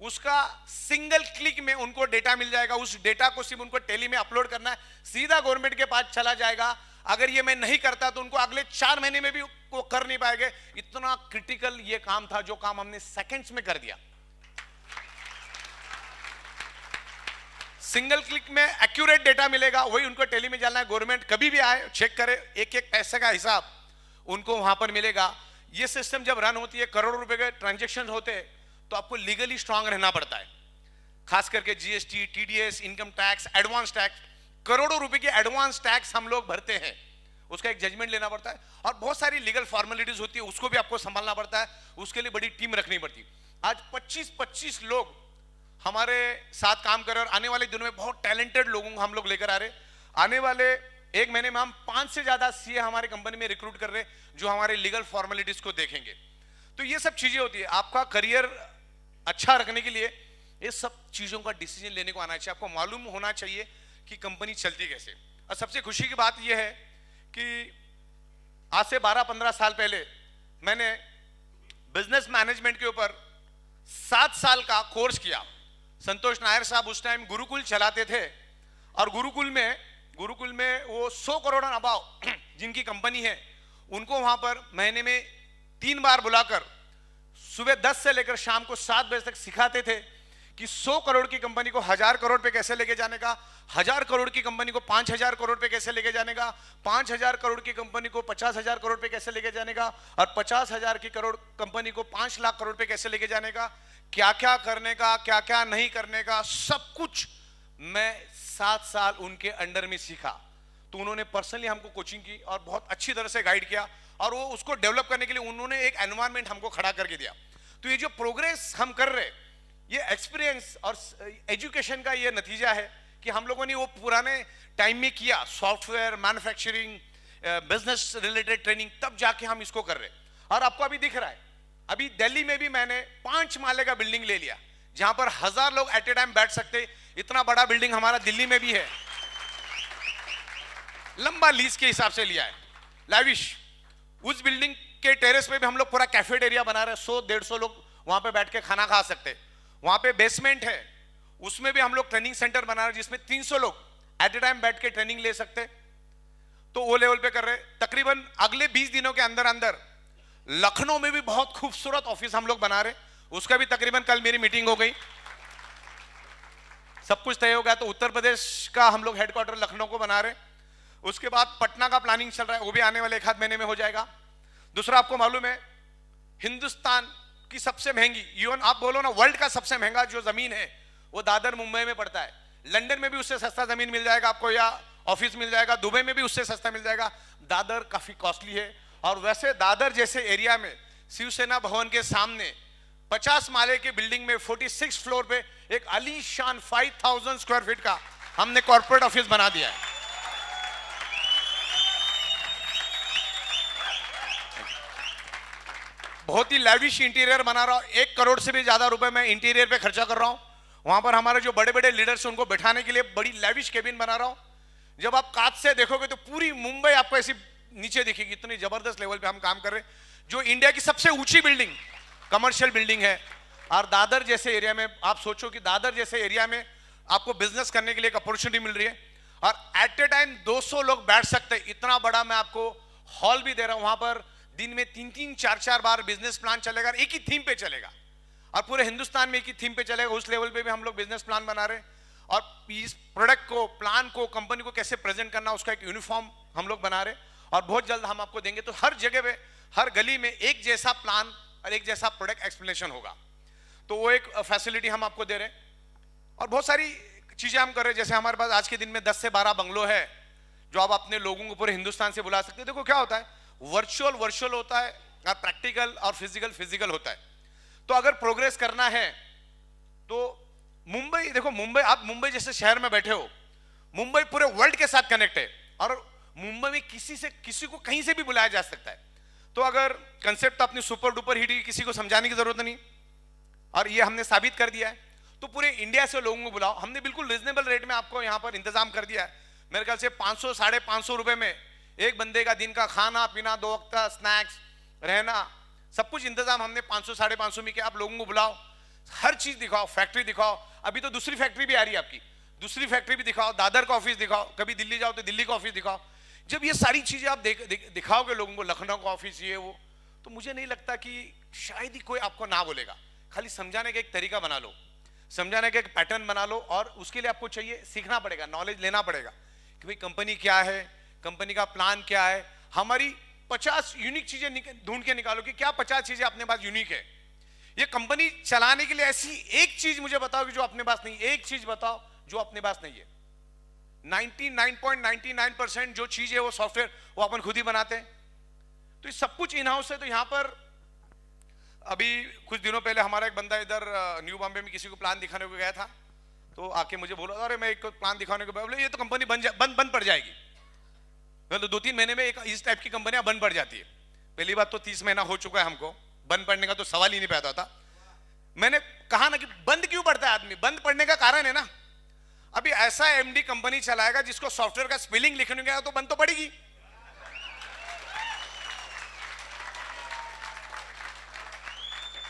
उसका सिंगल क्लिक में उनको डेटा मिल जाएगा। उस डेटा को सिर्फ उनको टेली में अपलोड करना है, सीधा गवर्नमेंट के पास चला जाएगा। अगर ये मैं नहीं करता तो उनको अगले 4 महीने में भी वो कर नहीं पाएंगे। इतना क्रिटिकल ये काम था, जो काम हमने सेकंड्स में कर दिया। सिंगल क्लिक में एक्यूरेट डेटा मिलेगा, वही उनको टेली में जाना है। गवर्नमेंट कभी भी आए चेक करे, एक एक पैसे का हिसाब उनको वहां पर मिलेगा। ये सिस्टम जब रन होती है, करोड़ों रुपए के ट्रांजैक्शन होते हैं, तो आपको लीगली स्ट्रांग रहना पड़ता है। खास करके GST, TDS, income tax, advance tax, करोड़ों रुपए की एडवांस टैक्स हम लोग भरते हैं, उसका एक जजमेंट लेना पड़ता है। और बहुत सारी लीगल फॉर्मेलिटीज होती है, उसको भी आपको संभालना पड़ता है, उसके लिए बड़ी टीम रखनी पड़ती। आज 25-25 लोग हमारे साथ काम कर रहे हैं, और आने वाले दिनों में बहुत टैलेंटेड लोगों को हम लोग लेकर आ रहे। आने वाले एक महीने में हम 5 से ज्यादा सीए हमारे कंपनी में रिक्रूट कर रहे हैं, जो हमारे लीगल फॉर्मेलिटीज को देखेंगे। तो ये सब चीजें होती है। आपका करियर अच्छा रखने के लिए ये सब चीजों का डिसीजन लेने को आना चाहिए। आपको मालूम होना चाहिए कि कंपनी चलती कैसे। और सबसे खुशी की बात यह है कि आज से 12-15 साल पहले मैंने बिजनेस मैनेजमेंट के ऊपर 7 साल का कोर्स किया। संतोष नायर साहब उस टाइम गुरुकुल चलाते थे, और गुरुकुल में वो 100 करोड़ अबाव जिनकी कंपनी है, उनको वहां पर महीने में 3 बार बुलाकर सुबह 10 से लेकर शाम को 7 बजे तक सिखाते थे कि 100 करोड़ की कंपनी को 1000 करोड़ पे कैसे लेके जाने का, 1000 करोड़ की कंपनी को 5000 करोड़ पे कैसे लेके जाने का, 5000 करोड़ की कंपनी को 50,000 करोड़ पे कैसे लेके जाने का, और 50,000 की करोड़ कंपनी को 5 लाख करोड़ पे कैसे लेके जाने का, क्या क्या करने का, क्या क्या नहीं करने का, सब कुछ मैं 7 साल उनके अंडर में सीखा। तो उन्होंने पर्सनली हमको कोचिंग की और बहुत अच्छी तरह से गाइड किया, और वो उसको डेवलप करने के लिए उन्होंने एक एनवायरनमेंट हमको खड़ा करके दिया। तो ये जो प्रोग्रेस हम कर रहे, ये एक्सपीरियंस और एजुकेशन का ये नतीजा है कि हम लोगों ने वो पुराने टाइम में किया, software, manufacturing, business related training, तब जाके हम इसको कर रहे। और आपको अभी दिख रहा है, अभी दिल्ली में भी मैंने 5 माले का बिल्डिंग ले लिया, जहां पर 1000 लोग एट ए टाइम बैठ सकते। इतना बड़ा बिल्डिंग हमारा दिल्ली में भी है, लंबा लीज के हिसाब से लिया है, लैविश। उस बिल्डिंग के टेरेस पे भी हम लोग पूरा कैफेटेरिया बना रहे हैं, 100-150 लोग वहां पे बैठ के खाना खा सकते। वहां पे बेसमेंट है, उसमें भी हम लोग ट्रेनिंग सेंटर बना रहे हैं, जिसमें 300 लोग एट ए टाइम बैठ के ट्रेनिंग ले सकते। तो वो लेवल पे कर रहे। तकरीबन अगले 20 दिनों के अंदर अंदर लखनऊ में भी बहुत खूबसूरत ऑफिस हम लोग बना रहे, उसका भी तकरीबन कल मेरी मीटिंग हो गई, सब कुछ तय हो गया। तो उत्तर प्रदेश का हम लोग हेडक्वार्टर लखनऊ को बना रहे। उसके बाद पटना का प्लानिंग चल रहा है, वो भी आने वाले 1 आध महीने में हो जाएगा। दूसरा, आपको मालूम है हिंदुस्तान की सबसे महंगी, इवन आप बोलो ना वर्ल्ड का सबसे महंगा जो जमीन है, वो दादर मुंबई में पड़ता है। लंदन में भी उससे सस्ता जमीन मिल जाएगा आपको, या ऑफिस मिल जाएगा, दुबई में भी उससे सस्ता मिल जाएगा। दादर काफी कॉस्टली है। और वैसे दादर जैसे एरिया में शिवसेना भवन के सामने 50 माले के बिल्डिंग में 46 फ्लोर पे एक आलीशान 5000 स्क्वायर फीट का हमने कॉर्पोरेट ऑफिस बना दिया है। बहुत ही लैविश इंटीरियर बना रहा हूं, 1 करोड़ से भी ज्यादा रुपए मैं इंटीरियर पे खर्चा कर रहा हूं। वहां पर हमारे जो बड़े बड़े लीडर्स उनको बैठाने के लिए बड़ी लैविश केबिन बना रहा हूं। जब आप कांच से देखोगे तो पूरी मुंबई आपको ऐसी नीचे दिखेगी, इतनी जबरदस्त लेवल पे हम काम कर रहे हैं। जो इंडिया की सबसे ऊंची बिल्डिंग, कमर्शियल बिल्डिंग है। और दादर जैसे एरिया में आप सोचो कि दादर जैसे एरिया में आपको बिजनेस करने के लिए एक अपॉर्चुनिटी मिल रही है, और एट ए टाइम 200 लोग बैठ सकते हैं। इतना बड़ा मैं आपको हॉल भी दे रहा हूं, वहां पर दिन में 3-3, 4-4 बार बिजनेस प्लान चलेगा, एक ही थीम पे चलेगा, और पूरे हिंदुस्तान में एक ही थीम पे चलेगा। उस लेवल पे भी हम लोग बिजनेस प्लान बना रहे हैं। और इस प्रोडक्ट को, प्लान को, कंपनी को कैसे प्रेजेंट करना, उसका एक यूनिफॉर्म हम लोग बना रहे हैं, और बहुत जल्द हम आपको देंगे। तो हर जगह पे, हर गली में एक जैसा प्लान और एक जैसा प्रोडक्ट एक्सप्लेनेशन होगा। तो वो एक फैसिलिटी हम आपको दे रहे हैं। और बहुत सारी चीजें हम कर रहे हैं, जैसे हमारे पास आज के दिन में 10 से 12 बंगलो है, जो आप अपने लोगों को पूरे हिंदुस्तान से बुला सकते हैं। देखो क्या होता है, वर्चुअल होता है, और प्रैक्टिकल और फिजिकल होता है। तो अगर प्रोग्रेस करना है तो मुंबई, देखो मुंबई, आप मुंबई जैसे शहर में बैठे हो, मुंबई पूरे वर्ल्ड के साथ कनेक्ट है, और मुंबई में किसी को कहीं से भी बुलाया जा सकता है। तो अगर कंसेप्ट अपनी सुपर डुपर हिट, किसी को समझाने की जरूरत नहीं, और ये हमने साबित कर दिया है। तो पूरे इंडिया से लोगों को बुलाओ, हमने बिल्कुल रिजनेबल रेट में आपको यहाँ पर इंतजाम कर दिया है। मेरे ख्याल से 500-550 रुपए में एक बंदे का दिन का खाना पीना, 2 वक्त का स्नैक्स, रहना, सब कुछ इंतजाम हमने 500-550 में किया। आप लोगों को बुलाओ, हर चीज दिखाओ, फैक्ट्री दिखाओ। अभी तो दूसरी फैक्ट्री भी आ रही है आपकी, दूसरी फैक्ट्री भी दिखाओ, दादर का ऑफिस दिखाओ, कभी दिल्ली जाओ तो दिल्ली का ऑफिस दिखाओ। जब ये सारी चीजें आप दिखाओगे लोगों को, लखनऊ का ऑफिस ये वो, तो मुझे नहीं लगता कि शायद ही कोई आपको ना बोलेगा। खाली समझाने का एक तरीका बना लो, समझाने का एक पैटर्न बना लो, और उसके लिए आपको चाहिए सीखना पड़ेगा, नॉलेज लेना पड़ेगा कि भाई कंपनी क्या है, कंपनी का प्लान क्या है। हमारी 50 यूनिक चीजें ढूंढ के निकालो कि क्या 50 चीजें अपने पास यूनिक है। ये कंपनी चलाने के लिए ऐसी एक चीज मुझे बताओ कि जो अपने पास नहीं, एक चीज बताओ जो अपने पास नहीं है। 99.99% जो चीज है वो सॉफ्टवेयर वो अपन खुद ही बनाते हैं। तो ये सब कुछ इन हाउस है। तो यहां पर अभी कुछ दिनों पहले हमारा एक बंदा इधर न्यू बॉम्बे में किसी को प्लान दिखाने को गया था, तो आके मुझे बोला, अरे मैं एक प्लान दिखाने को, बोले ये तो कंपनी बंद पड़ जाएगी। तो 2-3 महीने में एक इस टाइप की कंपनियां बंद पड़ जाती है। पहली बात तो 30 महीना हो चुका है, हमको बंद पड़ने का तो सवाल ही नहीं पैदा था। मैंने कहा ना कि बंद क्यों पड़ता है आदमी, बंद पड़ने का कारण है ना, अभी ऐसा एमडी कंपनी चलाएगा जिसको सॉफ्टवेयर का स्पेलिंग लिखने गया तो बंद तो पड़ेगी।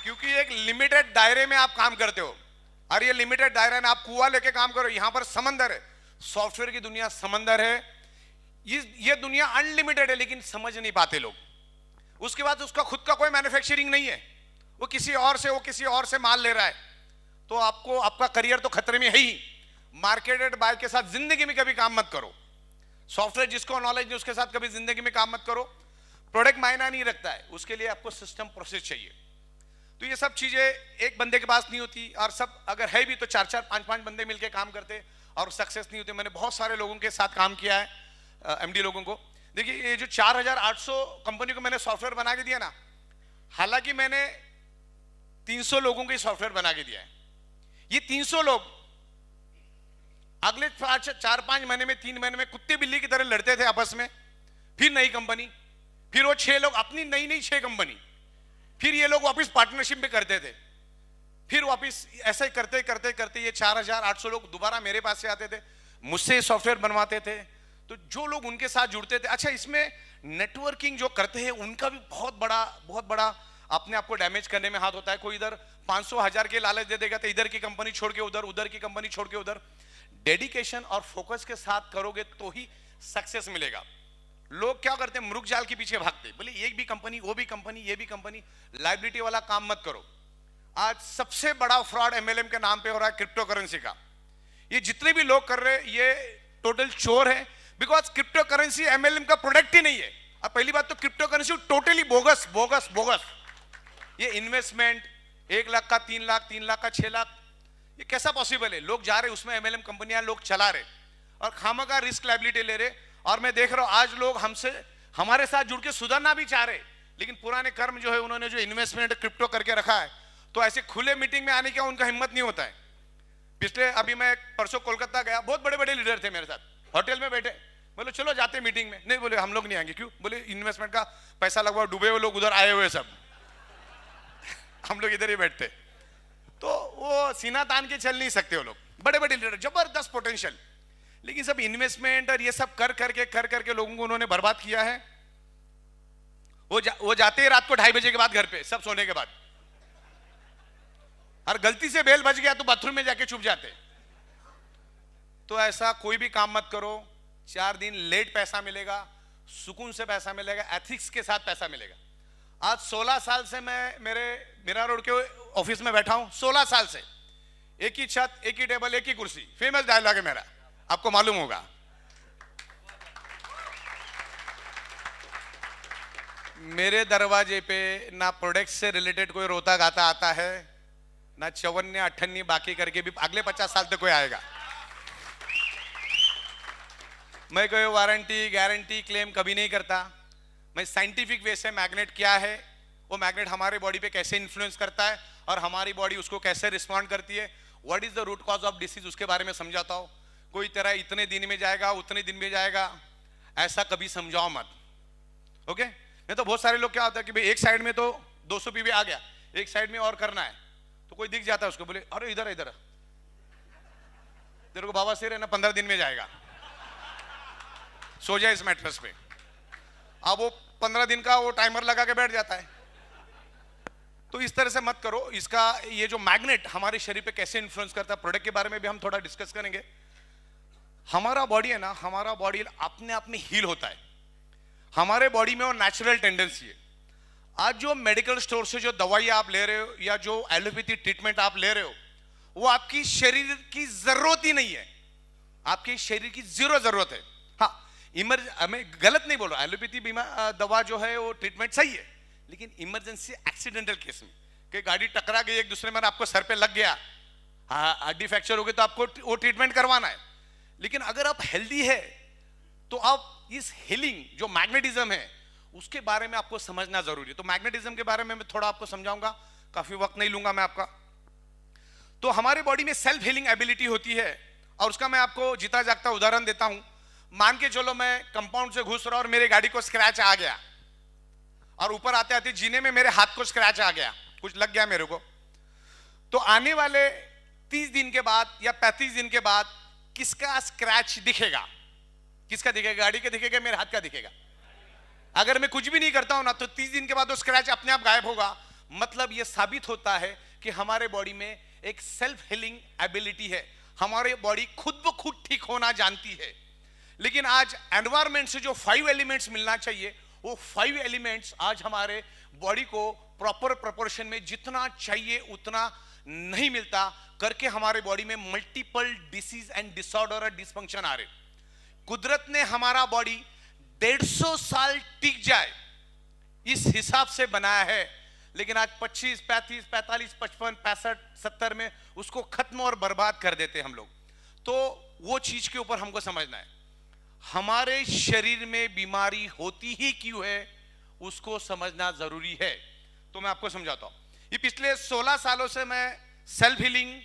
क्योंकि एक लिमिटेड दायरे में आप काम करते हो, और ये लिमिटेड दायरा में आप कुआं लेके काम करो। यहां पर समंदर है, सॉफ्टवेयर की दुनिया समंदर है। ये दुनिया अनलिमिटेड है, लेकिन समझ नहीं पाते लोग। उसके बाद उसका खुद का कोई मैन्युफैक्चरिंग नहीं है, वो किसी और से माल ले रहा है, तो आपको आपका करियर तो खतरे में है ही। मार्केटेड बाय के साथ जिंदगी में कभी काम मत करो। सॉफ्टवेयर जिसको नॉलेज नहीं उसके साथ कभी जिंदगी में काम मत करो। प्रोडक्ट मायना नहीं रखता है, उसके लिए आपको सिस्टम प्रोसेस चाहिए। तो ये सब चीजें एक बंदे के पास नहीं होती, और सब अगर है भी तो 4-4, 5-5 बंदे मिलकर काम करते और सक्सेस नहीं होते। मैंने बहुत सारे लोगों के साथ काम किया है, एमडी लोगों को। देखिए ये जो 4800 कंपनी को मैंने सॉफ्टवेयर बना के दिया ना, हालांकि मैंने 300 लोगों के सॉफ्टवेयर बना के दिया है। ये 300 लोग अगले 4-5 महीने में, 3 महीने में कुत्ते बिल्ली की तरह लड़ते थे आपस में। फिर नई कंपनी, फिर वो 6 लोग अपनी नई 6 कंपनी, फिर ये लोग वापस पार्टनरशिप में करते थे, फिर वापस ऐसे करते करते करते ये 4800 लोग दोबारा मेरे पास से आते थे, मुझसे सॉफ्टवेयर बनवाते थे। तो जो लोग उनके साथ जुड़ते थे, अच्छा इसमें नेटवर्किंग जो करते हैं उनका भी बहुत बड़ा अपने आप को डैमेज करने में हाथ होता है। कोई इधर 500,000 के लालच दे देगा तो इधर की कंपनी छोड़ के उधर, उधर की कंपनी छोड़ के उधर। डेडिकेशन और फोकस के साथ करोगे तो ही सक्सेस मिलेगा। लोग क्या करते हैं, मुर्ग जाल के पीछे भागते, बोले ये भी कंपनी, वो भी कंपनी, ये भी कंपनी। लायबिलिटी वाला काम मत करो। आज सबसे बड़ा फ्रॉड एमएलएम के नाम पे हो रहा है, क्रिप्टो करेंसी का। ये जितने भी लोग कर रहे हैं ये टोटल चोर है, बिकॉज क्रिप्टो करेंसी एमएलएम का प्रोडक्ट ही नहीं है। अब पहली बात तो crypto currency totally bogus bogus bogus. ये इन्वेस्टमेंट 1 लाख का 3 लाख, 3 लाख का 6 लाख, ये कैसा पॉसिबल है? लोग जा रहे उसमें, एमएलएम कंपनियां लोग चला रहे और खामखा रिस्क लायबिलिटी ले रहे। और मैं देख रहा हूं आज लोग हमारे साथ जुड़ के सुधरना भी चाह रहे, लेकिन पुराने कर्म जो है उन्होंने जो इन्वेस्टमेंट क्रिप्टो करके रखा है, तो ऐसे खुले मीटिंग में आने का उनका हिम्मत नहीं होता है। पिछले अभी मैं परसों कोलकाता गया, बहुत बड़े बड़े लीडर थे मेरे साथ, होटल में बैठे, बोले चलो जाते मीटिंग में। नहीं, बोले हम लोग नहीं आएंगे। क्यों? बोले इन्वेस्टमेंट का पैसा लगवा, डूबे हुए लोग उधर आए हुए सब हम लोग इधर ही बैठते। तो वो सीना तान के चल नहीं सकते वो लोग, बड़े बड़े लीडर, जबरदस्त पोटेंशियल, लेकिन सब इन्वेस्टमेंट और ये सब कर करके लोगों को उन्होंने बर्बाद किया है। वो जाते हैं रात को 2:30 बजे के बाद घर पे, सब सोने के बाद, और गलती से बेल बज गया तो बाथरूम में जाके छुप जाते। तो ऐसा कोई भी काम मत करो। 4 दिन लेट पैसा मिलेगा, सुकून से पैसा मिलेगा, एथिक्स के साथ पैसा मिलेगा। आज 16 साल से मैं मेरा रोड के ऑफिस में बैठा हूं, 16 साल से, एक ही छत, एक ही टेबल, एक ही कुर्सी। फेमस डायलॉग है मेरा, आपको मालूम होगा। मेरे दरवाजे पे ना प्रोडक्ट से रिलेटेड कोई रोता गाता आता है, ना 54 58 बाकी करके भी अगले 50 साल तक कोई आएगा। मैं कोई वारंटी गारंटी क्लेम कभी नहीं करता। मैं साइंटिफिक वे से मैग्नेट क्या है, वो मैग्नेट हमारे बॉडी पे कैसे इन्फ्लुएंस करता है और हमारी बॉडी उसको कैसे रिस्पॉन्ड करती है, what is the root cause of disease, उसके बारे में समझाता हूं। कोई तरह इतने दिन में जाएगा, उतने दिन में जाएगा, ऐसा कभी समझाओ मत। ओके? नहीं तो बहुत सारे लोग क्या होता है कि भाई एक साइड में तो 200 पीवी आ गया, एक साइड में और करना है, तो कोई दिख जाता है उसको, बोले अरे इधर इधर तेरे को बाबा सिर है ना, 15 दिन में जाएगा, सो जाए इस मैट्रेस पे। अब वो 15 दिन का वो टाइमर लगा के बैठ जाता है। तो इस तरह से मत करो। इसका ये जो मैग्नेट हमारे शरीर पे कैसे इन्फ्लुएंस करता है, प्रोडक्ट के बारे में भी हम थोड़ा डिस्कस करेंगे। हमारा बॉडी है ना, हमारा बॉडी अपने आप में हील होता है। हमारे बॉडी में वो नेचुरल टेंडेंसी है। आज जो मेडिकल स्टोर से जो दवाई आप ले रहे हो या जो एलोपैथी ट्रीटमेंट आप ले रहे हो, वो आपकी शरीर की जरूरत ही नहीं है, आपके शरीर की जीरो जरूरत है। हाँ, मैं गलत नहीं बोल रहा, एलोपैथी बीमा दवा जो है वो ट्रीटमेंट सही है, लेकिन इमरजेंसी एक्सीडेंटल केस में कि गाड़ी टकरा गई एक दूसरे में, आपको सर पे लग गया, हड्डी फ्रैक्चर हो गई, तो आपको वो ट्रीटमेंट करवाना है। लेकिन अगर आप हेल्दी है तो आप इस हीलिंग जो मैग्नेटिज्म है उसके बारे में आपको समझना जरूरी है। तो मैग्नेटिज्म के बारे में मैं थोड़ा आपको समझाऊंगा, काफी वक्त नहीं लूंगा मैं आपका। तो हमारे बॉडी में सेल्फ हीलिंग एबिलिटी होती है, और उसका मैं आपको जीता जागता उदाहरण देता हूं। मान के चलो मैं कंपाउंड से घुस रहा और मेरे गाड़ी को स्क्रैच आ गया, और ऊपर आते आते जीने में मेरे हाथ को स्क्रैच आ गया, कुछ लग गया मेरे को। तो आने वाले 30 दिन के बाद या 35 दिन के बाद किसका स्क्रैच दिखेगा? किसका दिखेगा? गाड़ी का दिखेगा, मेरे हाथ का दिखेगा? अगर मैं कुछ भी नहीं करता हूं ना, तो 30 दिन के बाद वो स्क्रैच अपने आप गायब होगा। मतलब ये साबित होता है कि हमारे बॉडी में एक सेल्फ हीलिंग एबिलिटी है, हमारी बॉडी खुद ब खुद ठीक होना जानती है। लेकिन आज एनवायरमेंट से जो 5 एलिमेंट्स मिलना चाहिए, वो 5 एलिमेंट्स आज हमारे बॉडी को प्रॉपर प्रोपोर्शन में जितना चाहिए उतना नहीं मिलता, करके हमारे बॉडी में मल्टीपल डिसीज एंड डिसऑर्डर और डिसफंक्शन आ रहे। कुदरत ने हमारा बॉडी 150 साल टिक जाए इस हिसाब से बनाया है, लेकिन आज 25, 35, 45, 55, 65, 70 में उसको खत्म और बर्बाद कर देते हम लोग। तो वो चीज के ऊपर हमको समझना है, हमारे शरीर में बीमारी होती ही क्यों है उसको समझना जरूरी है। तो मैं आपको समझाता हूं। ये पिछले 16 सालों से मैं सेल्फ हीलिंग,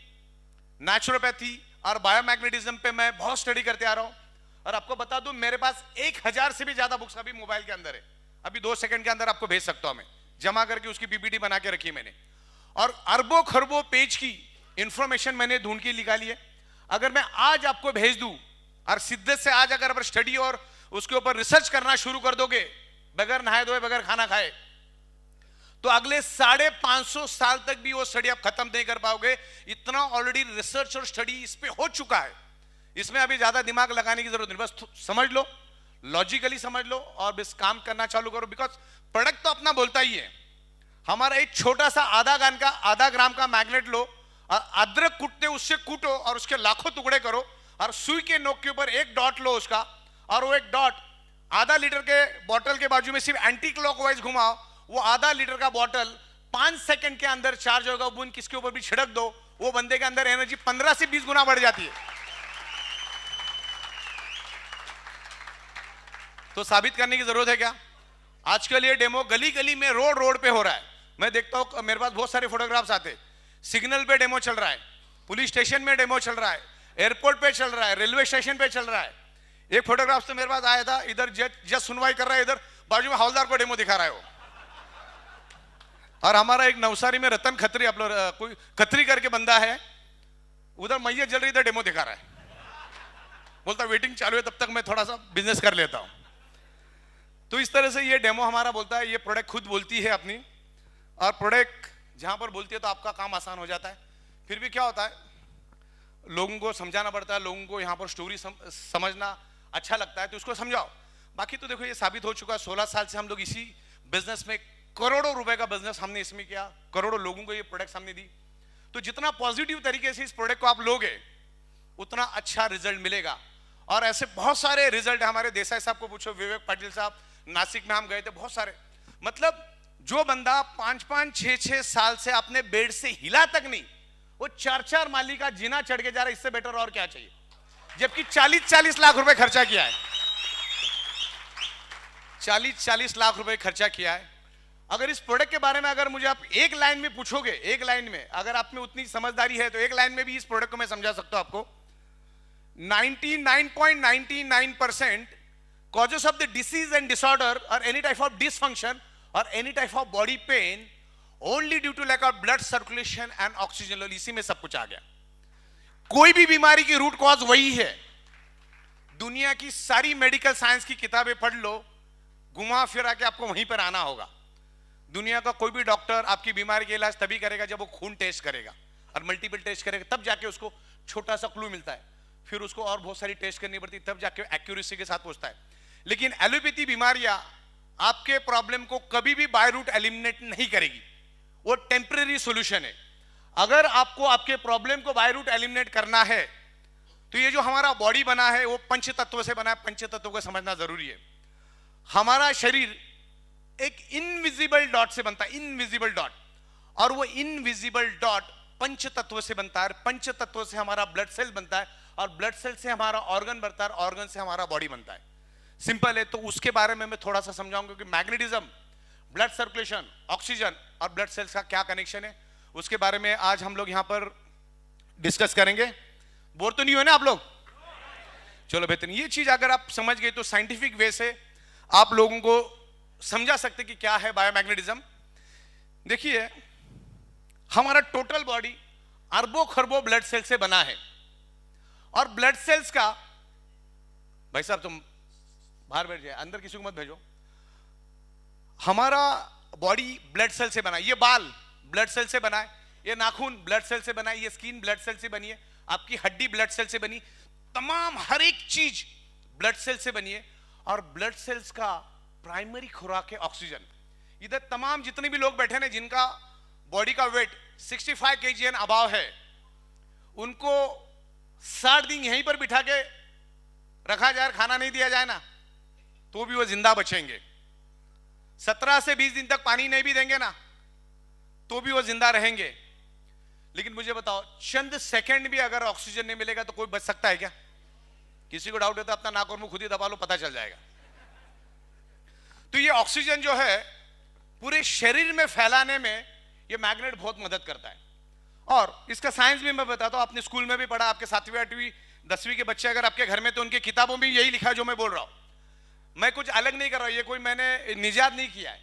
नेचुरोपैथी और बायोमैग्नेटिज्म पे मैं बहुत स्टडी करते आ रहा हूं। और आपको बता दूं, मेरे पास 1000 से भी ज्यादा बुक्स अभी मोबाइल के अंदर है। अभी 2 सेकंड के अंदर आपको भेज सकता हूं, मैं जमा करके उसकी पीपीटी बना के रखी मैंने, और अरबों खरबों पेज की इंफॉर्मेशन मैंने ढूंढ के निकाली है। अगर मैं आज आपको भेज दूं और शिद्दत से आज अगर स्टडी और उसके ऊपर रिसर्च करना शुरू कर दोगे बगैर नहाए धोए, बगैर खाना खाए, तो अगले 550 साल तक भी वो स्टडी आप खत्म नहीं कर पाओगे। इतना ऑलरेडी रिसर्च और स्टडी इस पे हो चुका है, इसमें अभी ज्यादा दिमाग लगाने की जरूरत नहीं, बस समझ लो, लॉजिकली समझ लो और बस काम करना चालू करो। बिकॉज प्रोडक्ट तो अपना बोलता ही है। हमारा एक छोटा सा आधा ग्राम का मैग्नेट लो और अदरक कूटते उससे कूटो और उसके लाखों टुकड़े करो, और सुई के नोक के ऊपर एक डॉट लो उसका, और वो एक डॉट आधा लीटर के बोतल के बाजू में सिर्फ एंटी क्लॉकवाइज घुमाओ, वो आधा लीटर का बोतल 5 सेकंड के अंदर चार्ज होगा। बूंद किसके ऊपर भी छिड़क दो, वो बंदे के अंदर एनर्जी 15 से 20 गुना बढ़ जाती है। तो साबित करने की जरूरत है क्या? आजकल ये डेमो गली गली में, रोड पे हो रहा है। मैं देखता हूं, मेरे पास बहुत सारे फोटोग्राफ्स आते हैं। सिग्नल पे डेमो चल रहा है, पुलिस स्टेशन में डेमो चल रहा है, एयरपोर्ट पे चल रहा है, रेलवे स्टेशन पे चल रहा है। एक फोटोग्राफ तो मेरे पास आया था, इधर जज सुनवाई कर रहा है, इधर बाजू में हवलदार को डेमो दिखा रहा है वो। और हमारा एक नवसारी में रतन खत्री, आप लोग कोई खत्री करके बंदा है, उधर मैयत जल रही, इधर डेमो दिखा रहा है। बोलता वेटिंग चालू है, तब तक मैं थोड़ा सा बिजनेस कर लेता हूं। तो इस तरह से ये डेमो हमारा बोलता है, ये प्रोडक्ट खुद बोलती है अपनी, और प्रोडक्ट जहां पर बोलती है तो आपका काम आसान हो जाता है। फिर भी क्या होता है, लोगों को समझाना पड़ता है, लोगों को यहाँ पर स्टोरी समझना अच्छा लगता है तो उसको समझाओ। बाकी तो देखो ये साबित हो चुका है, 16 साल से हम लोग इसी बिजनेस में, करोड़ों रुपए का बिजनेस हमने इसमें किया, करोड़ों लोगों को ये प्रोडक्ट हमने दी। तो जितना पॉजिटिव तरीके से इस प्रोडक्ट को आप लोगे उतना अच्छा रिजल्ट मिलेगा। और ऐसे बहुत सारे रिजल्ट हमारे देसाई साहब को पूछो, विवेक पाटिल साहब, नासिक में हम गए थे, बहुत सारे। मतलब जो बंदा 5-5, 6-6 साल से अपने बेड से हिला तक नहीं, वो 4-4 माली का जीना चढ़ के जा रहा है, इससे बेटर और क्या चाहिए? जबकि 40-40 लाख रुपए खर्चा किया है, 40-40 लाख रुपए खर्चा किया है। अगर इस प्रोडक्ट के बारे में अगर मुझे आप एक लाइन में पूछोगे, एक लाइन में, अगर आप में उतनी समझदारी है तो एक लाइन में भी इस प्रोडक्ट को मैं समझा सकता हूं आपको। 99.99% causes of the disease and disorder or any type of dysfunction or any type of body pain only due to lack of blood circulation and oxygen level। इसी में सब कुछ आ गया। कोई भी बीमारी की रूट कॉज वही है। दुनिया की सारी मेडिकल साइंस की किताबें पढ़ लो, घुमा फिरा के आपको वहीं पर आना होगा। दुनिया का कोई भी डॉक्टर आपकी बीमारी का इलाज तभी करेगा जब वो खून टेस्ट करेगा और मल्टीपल टेस्ट करेगा, तब जाके उसको छोटा सा क्लू मिलता है। फिर उसको और बहुत सारी टेस्ट करनी पड़ती, तब जाके एक्यूरेसी के साथ पहुंचता है। लेकिन एलोपैथी बीमारियां आपके प्रॉब्लम को कभी भी बाय रूट एलिमिनेट नहीं करेगी, वो टेम्परेरी सॉल्यूशन है। अगर आपको आपके प्रॉब्लम को बाय रूट एलिमिनेट करना है तो ये जो हमारा बॉडी बना है वो पंच तत्वों से बना है, पंच तत्वों को समझना जरूरी है। हमारा शरीर एक इनविजिबल डॉट से बनता है, इनविजिबल डॉट, और वो इनविजिबल डॉट पंच तत्व से बनता है। पंच तत्व से हमारा ब्लड सेल बनता है और ब्लड सेल से हमारा ऑर्गन बनता है, ऑर्गन से हमारा बॉडी बनता है। सिंपल है। तो उसके बारे में मैं थोड़ा सा समझाऊंगा कि मैग्नेटिज्म, ब्लड सर्कुलेशन, ऑक्सीजन और ब्लड सेल्स का क्या कनेक्शन है, उसके बारे में आज हम लोग यहां पर डिस्कस करेंगे। बोर तो नहीं हुए ना आप लोग? चलो बेहतरीन। ये चीज अगर आप समझ गए तो साइंटिफिक वे से आप लोगों को समझा सकते कि क्या है बायोमैग्नेटिज्म। देखिए, हमारा टोटल बॉडी अरबों खरबों ब्लड सेल से बना है, और ब्लड सेल्स का, भाई साहब तुम बाहर बैठ जाए, अंदर किसी को मत भेजो। हमारा बॉडी ब्लड सेल से बना है। ये बाल ब्लड सेल से बना है, ये नाखून ब्लड सेल से बना है, ये स्किन ब्लड सेल से बनी है, आपकी हड्डी ब्लड सेल से बनी, तमाम हर एक चीज ब्लड सेल से बनी है। और ब्लड सेल्स का प्राइमरी खुराक है ऑक्सीजन। इधर तमाम जितने भी लोग बैठे हैं जिनका बॉडी का वेट 65 kg एंड अबाव है, उनको 60 दिन यहीं पर बिठा के रखा जाए, खाना नहीं दिया जाए ना, तो भी वो जिंदा बचेंगे। 17 से 20 दिन तक पानी नहीं भी देंगे ना, तो भी वो जिंदा रहेंगे। लेकिन मुझे बताओ, चंद सेकंड भी अगर ऑक्सीजन नहीं मिलेगा तो कोई बच सकता है क्या? किसी को डाउट है तो अपना नाक और मुंह खुद ही दबा लो, पता चल जाएगा। तो ये ऑक्सीजन जो है पूरे शरीर में फैलाने में ये मैग्नेट बहुत मदद करता है। और इसका साइंस भी मैं बताता हूं, आपने स्कूल में भी पढ़ा, आपके 7वीं 8वीं 10वीं के बच्चे अगर आपके घर में, तो उनकी किताबों में यही लिखा है जो मैं बोल रहा हूं। मैं कुछ अलग नहीं कर रहा हूं, ये कोई मैंने निजात नहीं किया है,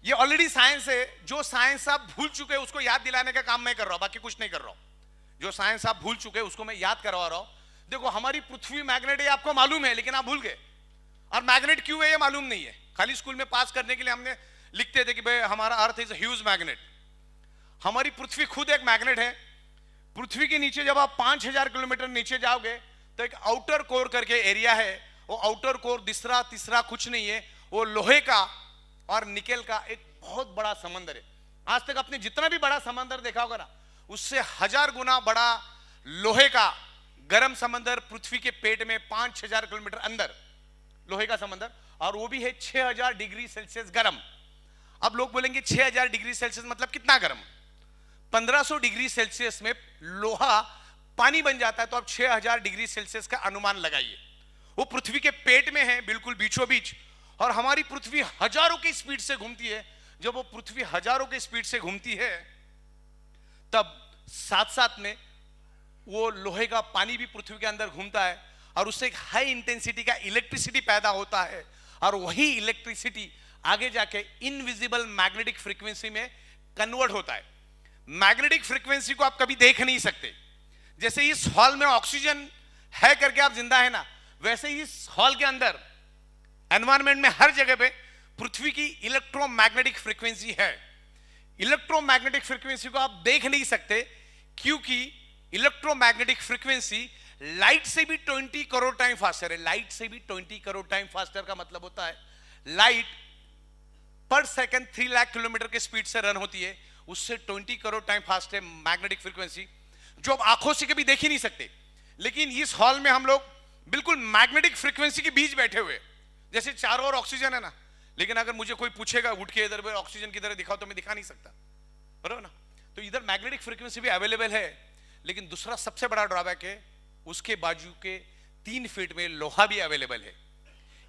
ये ऑलरेडी साइंस है। जो साइंस आप भूल चुके हैं उसको याद दिलाने का काम मैं कर रहा हूं, बाकी कुछ नहीं कर रहा हूं। जो साइंस आप भूल चुके हैं उसको मैं याद करवा रहा हूं। देखो, हमारी पृथ्वी मैग्नेट है, आपको मालूम है, लेकिन आप भूल गए। और मैग्नेट क्यों है ये मालूम नहीं है। खाली स्कूल में पास करने के लिए हमने लिखते थे कि भाई हमारा अर्थ इज ह्यूज मैग्नेट। हमारी पृथ्वी खुद एक मैग्नेट है। पृथ्वी के नीचे जब आप 5000 किलोमीटर नीचे जाओगे तो एक आउटर कोर करके एरिया है। वो आउटर कोर दूसरा तीसरा कुछ नहीं है, वो लोहे का और निकेल का एक बहुत बड़ा समंदर है। आज तक आपने जितना भी बड़ा समंदर देखा होगा ना, उससे 1000 गुना बड़ा लोहे का गर्म समंदर पृथ्वी के पेट में 5000 किलोमीटर अंदर लोहे का समंदर, और वो भी है 6000 डिग्री सेल्सियस गर्म। अब लोग बोलेंगे 6000 डिग्री सेल्सियस मतलब कितना गर्म? 1500 डिग्री सेल्सियस में लोहा पानी बन जाता है, तो अब 6000 डिग्री सेल्सियस का अनुमान लगाइए। वो पृथ्वी के पेट में है, बिल्कुल बीचों बीच, और हमारी पृथ्वी हजारों की स्पीड से घूमती है। जब वो पृथ्वी हजारों की स्पीड से घूमती है, तब साथ साथ में वो लोहे का पानी भी पृथ्वी के अंदर घूमता है, और उससे एक हाई इंटेंसिटी का इलेक्ट्रिसिटी पैदा होता है, और वही इलेक्ट्रिसिटी आगे जाके इनविजिबल मैग्नेटिक फ्रीक्वेंसी में कन्वर्ट होता है। मैग्नेटिक फ्रीक्वेंसी को आप कभी देख नहीं सकते। जैसे इस हॉल में ऑक्सीजन है करके आप जिंदा है ना, वैसे ही इस हॉल के अंदर एनवायरमेंट में हर जगह पे पृथ्वी की इलेक्ट्रोमैग्नेटिक फ्रीक्वेंसी है। इलेक्ट्रोमैग्नेटिक फ्रीक्वेंसी को आप देख नहीं सकते, क्योंकि इलेक्ट्रोमैग्नेटिक फ्रीक्वेंसी लाइट से भी 20 करोड़ टाइम फास्टर है। लाइट से भी 20 करोड़ टाइम फास्टर का मतलब होता है लाइट पर सेकंड 3 लाख किलोमीटर के स्पीड से रन होती है, उससे 20 करोड़ टाइम फास्ट है मैग्नेटिक फ्रीक्वेंसी, जो आप आंखों से कभी देख ही नहीं सकते। लेकिन इस हॉल में हम लोग बिल्कुल मैग्नेटिक फ्रीक्वेंसी के बीच बैठे हुए, जैसे चारों ओर ऑक्सीजन है ना, लेकिन अगर मुझे कोई पूछेगा उठ के इधर ऑक्सीजन किधर है दिखाओ, तो मैं दिखा नहीं सकता, बराबर ना। तो इधर मैग्नेटिक फ्रीक्वेंसी भी अवेलेबल है, लेकिन दूसरा सबसे बड़ा ड्रॉबैक है उसके बाजू के 3 फीट में लोहा भी अवेलेबल है।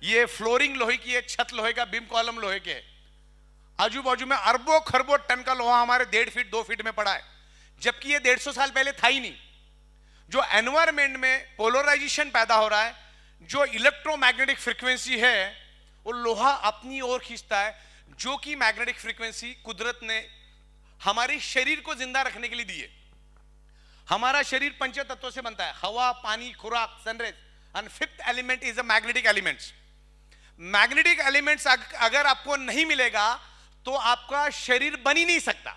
ये फ्लोरिंग लोहे की है, छत लोहे का, बीम कॉलम लोहे के है। आजू बाजू में अरबों खरबों टन का लोहा हमारे 1.5 फीट 2 फीट में पड़ा है, जबकि ये 150 साल पहले था ही नहीं। जो एनवायरमेंट में पोलराइजेशन पैदा हो रहा है, जो इलेक्ट्रोमैग्नेटिक फ्रीक्वेंसी है, वो लोहा अपनी ओर खींचता है, जो कि मैग्नेटिक फ्रीक्वेंसी कुदरत ने हमारे शरीर को जिंदा रखने के लिए दी है। हमारा शरीर पंच तत्वों से बनता है, हवा, पानी, खुराक, sun rays, and 5th element is a magnetic elements. Magnetic elements अगर आपको नहीं मिलेगा तो आपका शरीर बन ही नहीं सकता।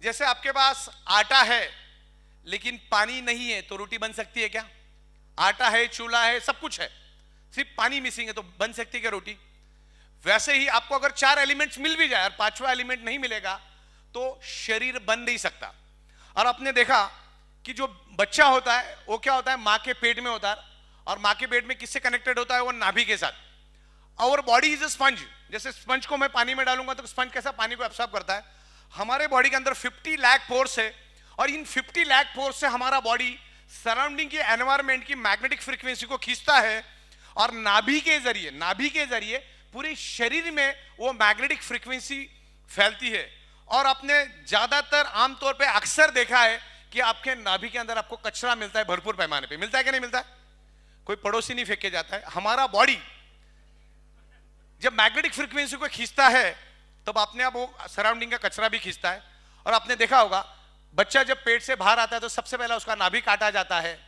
जैसे आपके पास आटा है, लेकिन पानी नहीं है तो रोटी बन सकती है क्या? आटा है, चूल्हा है, सब कुछ है, सिर्फ पानी मिसिंग है तो बन सकती है क्या रोटी? वैसे ही आपको अगर 4 एलिमेंट्स मिल भी जाए और 5वां एलिमेंट नहीं मिलेगा तो शरीर बन नहीं सकता। और आपने देखा कि जो बच्चा होता है वो क्या होता है, मां के पेट में होता है, और मां के पेट में किससे कनेक्टेड होता है? वो नाभि के साथ। और बॉडी इज अ स्पंज। जैसे स्पंज को मैं पानी में डालूंगा तो स्पंज कैसा पानी को एब्सॉर्ब करता है, हमारे बॉडी के अंदर 50 लाख पोर्स है, और इन 50 लाख पोर्स से हमारा बॉडी सराउंडिंग की एनवायरमेंट की मैग्नेटिक फ्रीक्वेंसी को खींचता है, और नाभि के जरिए पूरे शरीर में वो मैग्नेटिक फ्रीक्वेंसी फैलती है। और आपने ज्यादातर आमतौर पे अक्सर देखा है कि आपके नाभि के अंदर आपको कचरा मिलता है, भरपूर पैमाने पे मिलता है कि नहीं मिलता है? कोई पड़ोसी नहीं फेंक के जाता है। हमारा बॉडी जब मैग्नेटिक फ्रीक्वेंसी को खींचता है तब अपने आप वो सराउंडिंग का कचरा भी खींचता है। और आपने देखा होगा बच्चा जब पेट से बाहर आता है तो सबसे पहले उसका नाभि काटा जाता है,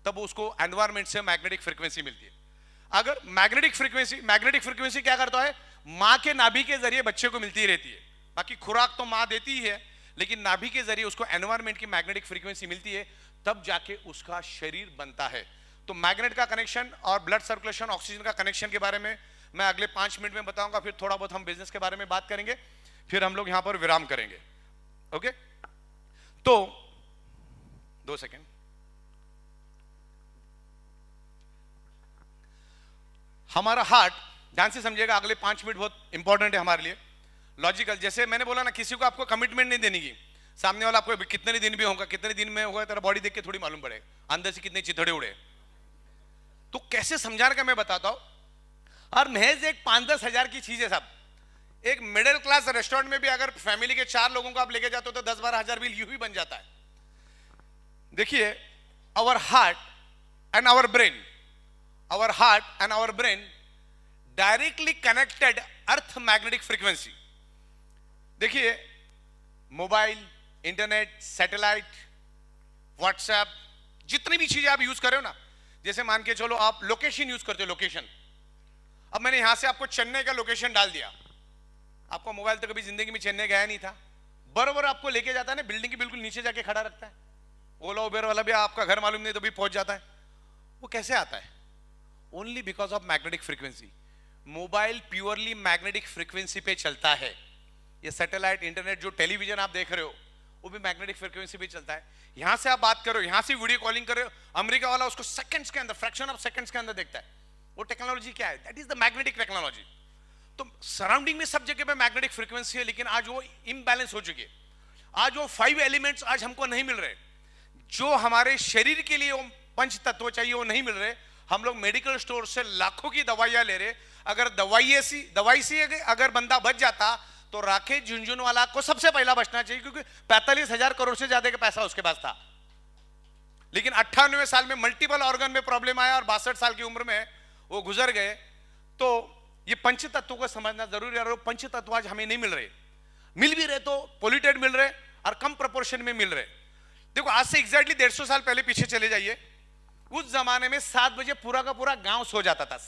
तब उसको एनवायरमेंट से मैग्नेटिक फ्रीक्वेंसी मिलती है। अगर मैग्नेटिक फ्रीक्वेंसी क्या करता है, मां के नाभि के जरिए बच्चे को मिलती रहती है। बाकी खुराक तो मां देती ही है, लेकिन नाभि के जरिए उसको एनवायरमेंट की मैग्नेटिक फ्रीक्वेंसी मिलती है, तब जाके उसका शरीर बनता है। तो मैग्नेट का कनेक्शन और ब्लड सर्कुलेशन, ऑक्सीजन का कनेक्शन के बारे में मैं अगले 5 मिनट में बताऊंगा। फिर थोड़ा बहुत हम बिजनेस के बारे में बात करेंगे, फिर हम लोग यहां पर विराम करेंगे। ओके, तो 2 सेकेंड। हमारा हार्ट, ध्यान से समझिएगा, अगले 5 मिनट बहुत इंपॉर्टेंट है हमारे लिए। लॉजिकल, जैसे मैंने बोला ना, किसी को आपको कमिटमेंट नहीं देनी की, सामने वाला आपको कितने दिन भी होगा, कितने दिन में होगा, तेरा बॉडी देख के थोड़ी मालूम पड़ेगा अंदर से कितने चिथड़े उड़े। तो कैसे समझाने का मैं बताता हूं। और महज एक 5-10 हजार की चीज है साहब। एक मिडिल क्लास रेस्टोरेंट में भी अगर फैमिली के 4 लोगों को आप लेके जाते हो तो 10-12 हजार बिल यूं ही बन जाता है। देखिए, our heart and our brain directly connected earth magnetic frequency. देखिए, मोबाइल, इंटरनेट, सैटेलाइट, व्हाट्सएप, जितनी भी चीजें आप यूज कर रहे हो ना, जैसे मान के चलो आप लोकेशन यूज करते हो, लोकेशन। अब मैंने यहां से आपको चेन्नई का लोकेशन डाल दिया, आपका मोबाइल तो कभी जिंदगी में चेन्नई गया नहीं था, बराबर आपको लेके जाता है ना, बिल्डिंग के बिल्कुल नीचे जाके खड़ा रखता है। ओला उबेर वाला भी आपका घर मालूम नहीं तो भी पहुंच जाता है। वो कैसे आता है? Only because of magnetic frequency. Mobile purely magnetic frequency पे चलता है। ये सैटेलाइट, इंटरनेट, जो टेलीविजन आप देख रहे हो, वो भी मैग्नेटिक फ्रीक्वेंसी पे चलता है। यहां से आप बात करो, यहां से वीडियो कॉलिंग कर रहे हो, अमेरिका वाला उसको सेकंड्स के अंदर, फ्रैक्शन ऑफ सेकंड्स के अंदर देखता है। वो टेक्नोलॉजी क्या है? That is the magnetic technology. तो सराउंडिंग में सब जगह पे मैग्नेटिक फ्रीक्वेंसी है, लेकिन आज वो इम्बैलेंस हो चुकी है। आज वो 5 एलिमेंट्स आज हमको नहीं मिल रहे, जो हमारे शरीर के लिए वो 5 तत्व चाहिए, वो नहीं मिल रहे। हम लोग मेडिकल स्टोर से लाखों की दवाइयां ले रहे। अगर दवाई से अगर बंदा बच जाता तो राकेश झुनझुनवाला को सबसे पहला बचना चाहिए, क्योंकि 45,000 करोड़ से ज्यादा का पैसा उसके पास था। लेकिन 98वें साल में मल्टीपल ऑर्गन में प्रॉब्लम आया और 62 साल की उम्र में वो गुजर गए। तो ये पंच तत्वों को समझना जरूरी है। और पंच तत्व आज हमें नहीं मिल रहे, मिल भी रहे तो पोल्यूटेड मिल रहे और कम प्रोपोर्शन में मिल रहे। देखो, आज से एग्जैक्टली 150 साल पहले पीछे चले जाइए। उस जमाने में 7 बजे पूरा का पूरा गांव सो जाता था।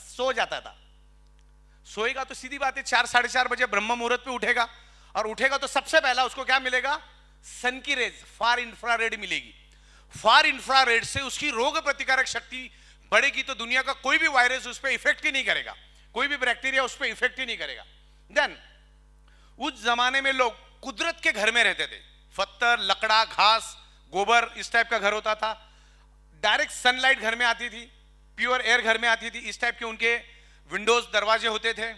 सोएगा तो सीधी बात है 4-4:30 बजे ब्रह्म मुहूर्त पे उठेगा, और उठेगा तो सबसे पहला उसको क्या मिलेगा? सन की रेज, फार इंफ्रारेड मिलेगी। फार इंफ्रारेड से उसकी रोग प्रतिकारक शक्ति बढ़ेगी, तो दुनिया का कोई भी वायरस उस पर इफेक्ट ही नहीं करेगा, कोई भी बैक्टीरिया उस पर इफेक्ट ही नहीं करेगा। देन उस जमाने में लोग कुदरत के घर में रहते थे। पत्थर, लकड़ा, घास, गोबर, इस टाइप का घर होता था। डायरेक्ट सनलाइट घर में आती थी, प्योर एयर घर में आती थी। इस टाइप के उनके विंडोज, दरवाजे होते थे।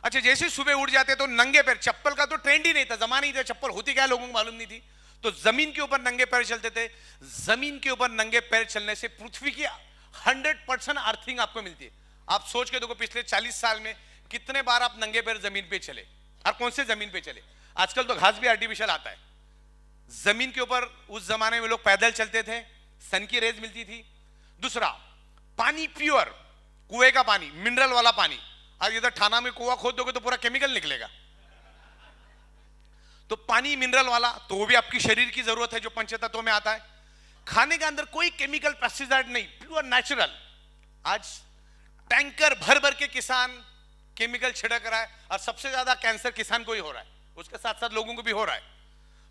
अच्छा, जैसे सुबह उठ जाते तो नंगे पैर, चप्पल का तो ट्रेंड ही नहीं था, जमाना ही था, चप्पल होती क्या लोगों को मालूम नहीं थी, तो जमीन के ऊपर नंगे पैर चलते थे। जमीन के ऊपर नंगे पैर चलने से पृथ्वी की 100% अर्थिंग आपको मिलती है। आप सोच के देखो, पिछले 40 साल में कितने बार आप नंगे पैर जमीन पे चले, और कौन से जमीन पे चले? आजकल तो घास भी आर्टिफिशियल आता है। जमीन के ऊपर उस जमाने में लोग पैदल चलते थे, सन की रेज मिलती थी। दूसरा, पानी प्योर, कुएं का पानी, मिनरल वाला पानी। आज इधर थाना में कुआं खोद दोगे तो पूरा केमिकल निकलेगा। तो पानी मिनरल वाला, तो वो भी आपकी शरीर की जरूरत है, जो पंचतत्वों में आता है। खाने के अंदर कोई केमिकल, पेस्टिसाइड नहीं, प्योर नेचुरल। आज टैंकर भर भर के किसान केमिकल छिड़क रहा है, और सबसे ज्यादा कैंसर किसान को ही हो रहा है, उसके साथ साथ लोगों को भी हो रहा है।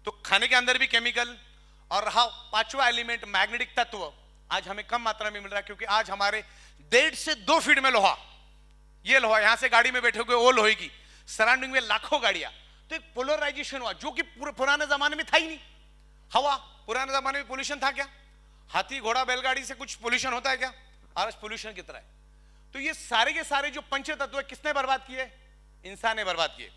तो खाने के अंदर भी केमिकल, और रहा पांचवा एलिमेंट मैग्नेटिक तत्व, आज हमें कम मात्रा में मिल रहा है क्योंकि आज हमारे 1.5 से 2 फीट में लोहा, ये लोहा, यहां से गाड़ी में बैठोगे वो लोहे की, सराउंडिंग में लाखों गाड़ियां, तो एक पोलराइजेशन हुआ जो कि पुराने जमाने में था ही नहीं। हवा, पुराने जमाने में पोल्यूशन था क्या? हाथी घोड़ा बैलगाड़ी से कुछ पोल्यूशन होता है क्या? आज पोल्यूशन कितना है। तो ये सारे के सारे जो पंच तत्व है किसने बर्बाद किए? इंसान ने बर्बाद किए।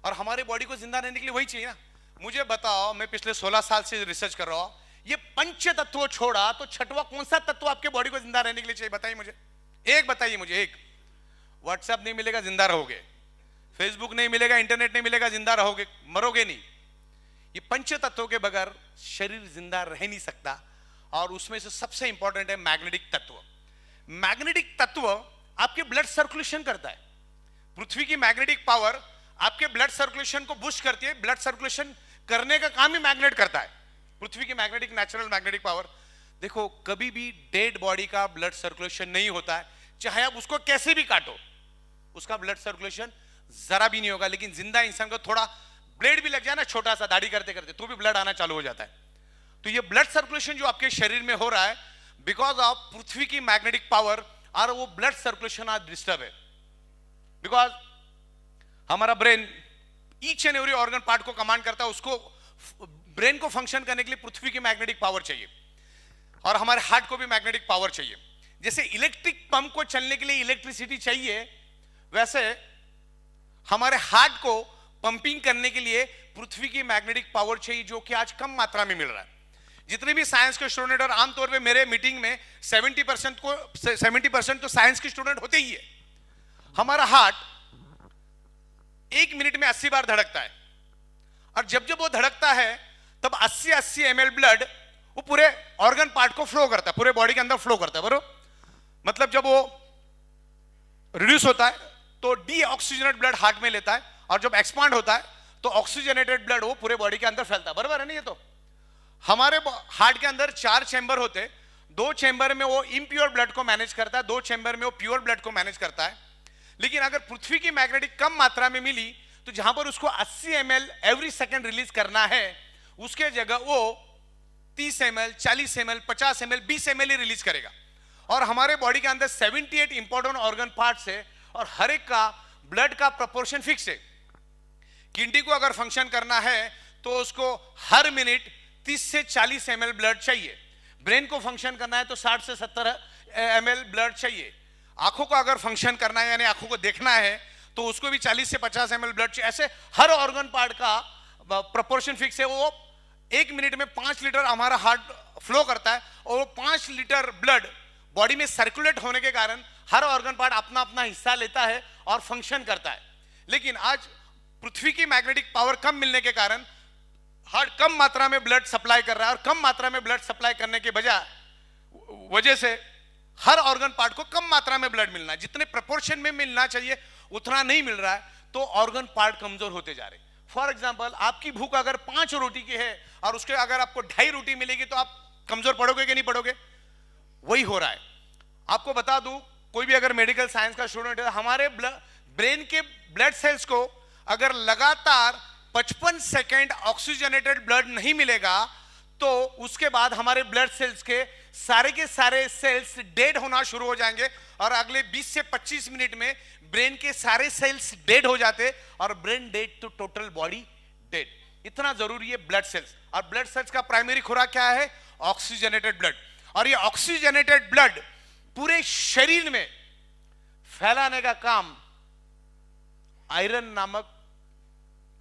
और हमारे बॉडी को जिंदा रहने के लिए वही चाहिए ना। मुझे बताओ, मैं पिछले 16 साल से रिसर्च कर रहा हूं, ये पंच तत्व छोड़ा तो छठवां कौन सा तत्व आपके बॉडी को जिंदा रहने के लिए चाहिए? बताइए मुझे, एक बताइए मुझे। एक, व्हाट्सएप नहीं मिलेगा जिंदा रहोगे, फेसबुक नहीं मिलेगा, इंटरनेट नहीं मिलेगा जिंदा रहोगे, मरोगे नहीं। ये पंच तत्वों के बगैर शरीर जिंदा रह नहीं सकता। और उसमें से सबसे इंपॉर्टेंट है मैग्नेटिक तत्व। मैग्नेटिक तत्व आपके ब्लड सर्कुलेशन करता है। पृथ्वी की मैग्नेटिक पावर आपके ब्लड सर्कुलेशन को बूस्ट करती है। ब्लड सर्कुलेशन करने का काम ही मैग्नेट करता है। पृथ्वी की मैग्नेटिक, नेचुरल मैग्नेटिक पावर। देखो, कभी भी डेड बॉडी का ब्लड सर्कुलेशन नहीं होता है, चाहे आप उसको कैसे भी काटो, उसका ब्लड सर्कुलेशन जरा भी नहीं होगा। लेकिन जिंदा इंसान को थोड़ा ब्लेड भी लग जाए ना, छोटा सा, दाढ़ी करते करते, तो भी ब्लड आना चालू हो जाता है। तो ये ब्लड सर्कुलेशन जो आपके शरीर में हो रहा है, बिकॉज ऑफ पृथ्वी की मैग्नेटिक पावर, और वो ब्लड सर्कुलेशन आज डिस्टर्ब है। बिकॉज हमारा brain each and every organ part को कमांड करता है, उसको ब्रेन को फंक्शन करने के लिए पृथ्वी की मैग्नेटिक पावर चाहिए, और हमारे हार्ट को भी मैग्नेटिक पावर चाहिए। जैसे इलेक्ट्रिक पंप को चलने के लिए इलेक्ट्रिसिटी चाहिए, वैसे हमारे हार्ट को पंपिंग करने के लिए पृथ्वी की मैग्नेटिक पावर चाहिए, जो कि आज कम मात्रा में मिल रहा है। जितने भी साइंस के स्टूडेंट, और आमतौर पे मेरे मीटिंग में 70% तो साइंस के स्टूडेंट होते ही है। हमारा हार्ट 1 मिनट में 80 बार धड़कता है, और जब जब वो धड़कता है तब 80 ml ब्लड वो पूरे ऑर्गन पार्ट को फ्लो करता है, पूरे बॉडी के अंदर फ्लो करता है, बरोबर। मतलब जब वो रिड्यूस होता है तो डीऑक्सीजनेटेड ब्लड हार्ट में लेता है, और जब एक्सपांड होता है तो ऑक्सीजनेटेड ब्लड वो पूरे बॉडी के अंदर फैलता है, बराबर है ना। ये तो हमारे हार्ट के अंदर 4 चैम्बर होते हैं। 2 चैम्बर में वो इम्प्योर ब्लड को मैनेज करता है, 2 चैम्बर में वो प्योर ब्लड को मैनेज करता है। लेकिन अगर पृथ्वी की मैग्नेटिक कम मात्रा में मिली, तो जहां पर उसको 80 ml एवरी सेकेंड रिलीज करना है, उसके जगह वो 30 ml, 40 ml, 50 ml, 20 ml ही रिलीज करेगा। और हमारे बॉडी के अंदर 78 इंपॉर्टेंट ऑर्गन पार्ट्स है, और हर एक का ब्लड का प्रोपोर्शन फिक्स है। किडनी को अगर फंक्शन करना है तो उसको हर मिनट 30 से 40 ml ब्लड चाहिए। ब्रेन को फंक्शन करना है तो 60 से 70 ml ब्लड चाहिए। आंखों को अगर फंक्शन करना है, यानी आंखों को देखना है, तो उसको भी 40 से 50 ml ब्लड चाहिए। ऐसे हर ऑर्गन पार्ट का प्रोपोर्शन फिक्स है। वो 1 मिनट में 5 लीटर हमारा हार्ट फ्लो करता है, और वो 5 लीटर ब्लड बॉडी में सर्कुलेट होने के कारण हर ऑर्गन पार्ट अपना अपना हिस्सा लेता है और फंक्शन करता है। लेकिन आज पृथ्वी की मैग्नेटिक पावर कम मिलने के कारण हार्ट कम मात्रा में ब्लड सप्लाई कर रहा है, और कम मात्रा में ब्लड सप्लाई करने के वजह से हर ऑर्गन पार्ट को कम मात्रा में ब्लड मिलना है, जितने प्रोपोर्शन में मिलना चाहिए उतना नहीं मिल रहा है, तो ऑर्गन पार्ट कमजोर होते जा रहे। फॉर एग्जांपल, आपकी भूख अगर 5 रोटी की है और उसके अगर आपको 2.5 रोटी मिलेगी, तो आप कमजोर पड़ोगे कि नहीं पड़ोगे? वही हो रहा है। आपको बता दूं, कोई भी अगर मेडिकल साइंस का स्टूडेंट है, हमारे ब्रेन के ब्लड सेल्स को अगर लगातार 55 सेकेंड ऑक्सीजनेटेड ब्लड नहीं मिलेगा, तो उसके बाद हमारे ब्लड सेल्स के सारे सेल्स डेड होना शुरू हो जाएंगे, और अगले 20 से 25 मिनट में ब्रेन के सारे सेल्स डेड हो जाते, और ब्रेन डेड तो टोटल बॉडी डेड। इतना जरूरी है ब्लड सेल्स। और ब्लड सेल्स का प्राइमरी खुराक क्या है? Oxygenated blood. और ये ऑक्सीजनेटेड ब्लड पूरे शरीर में फैलाने का काम आयरन नामक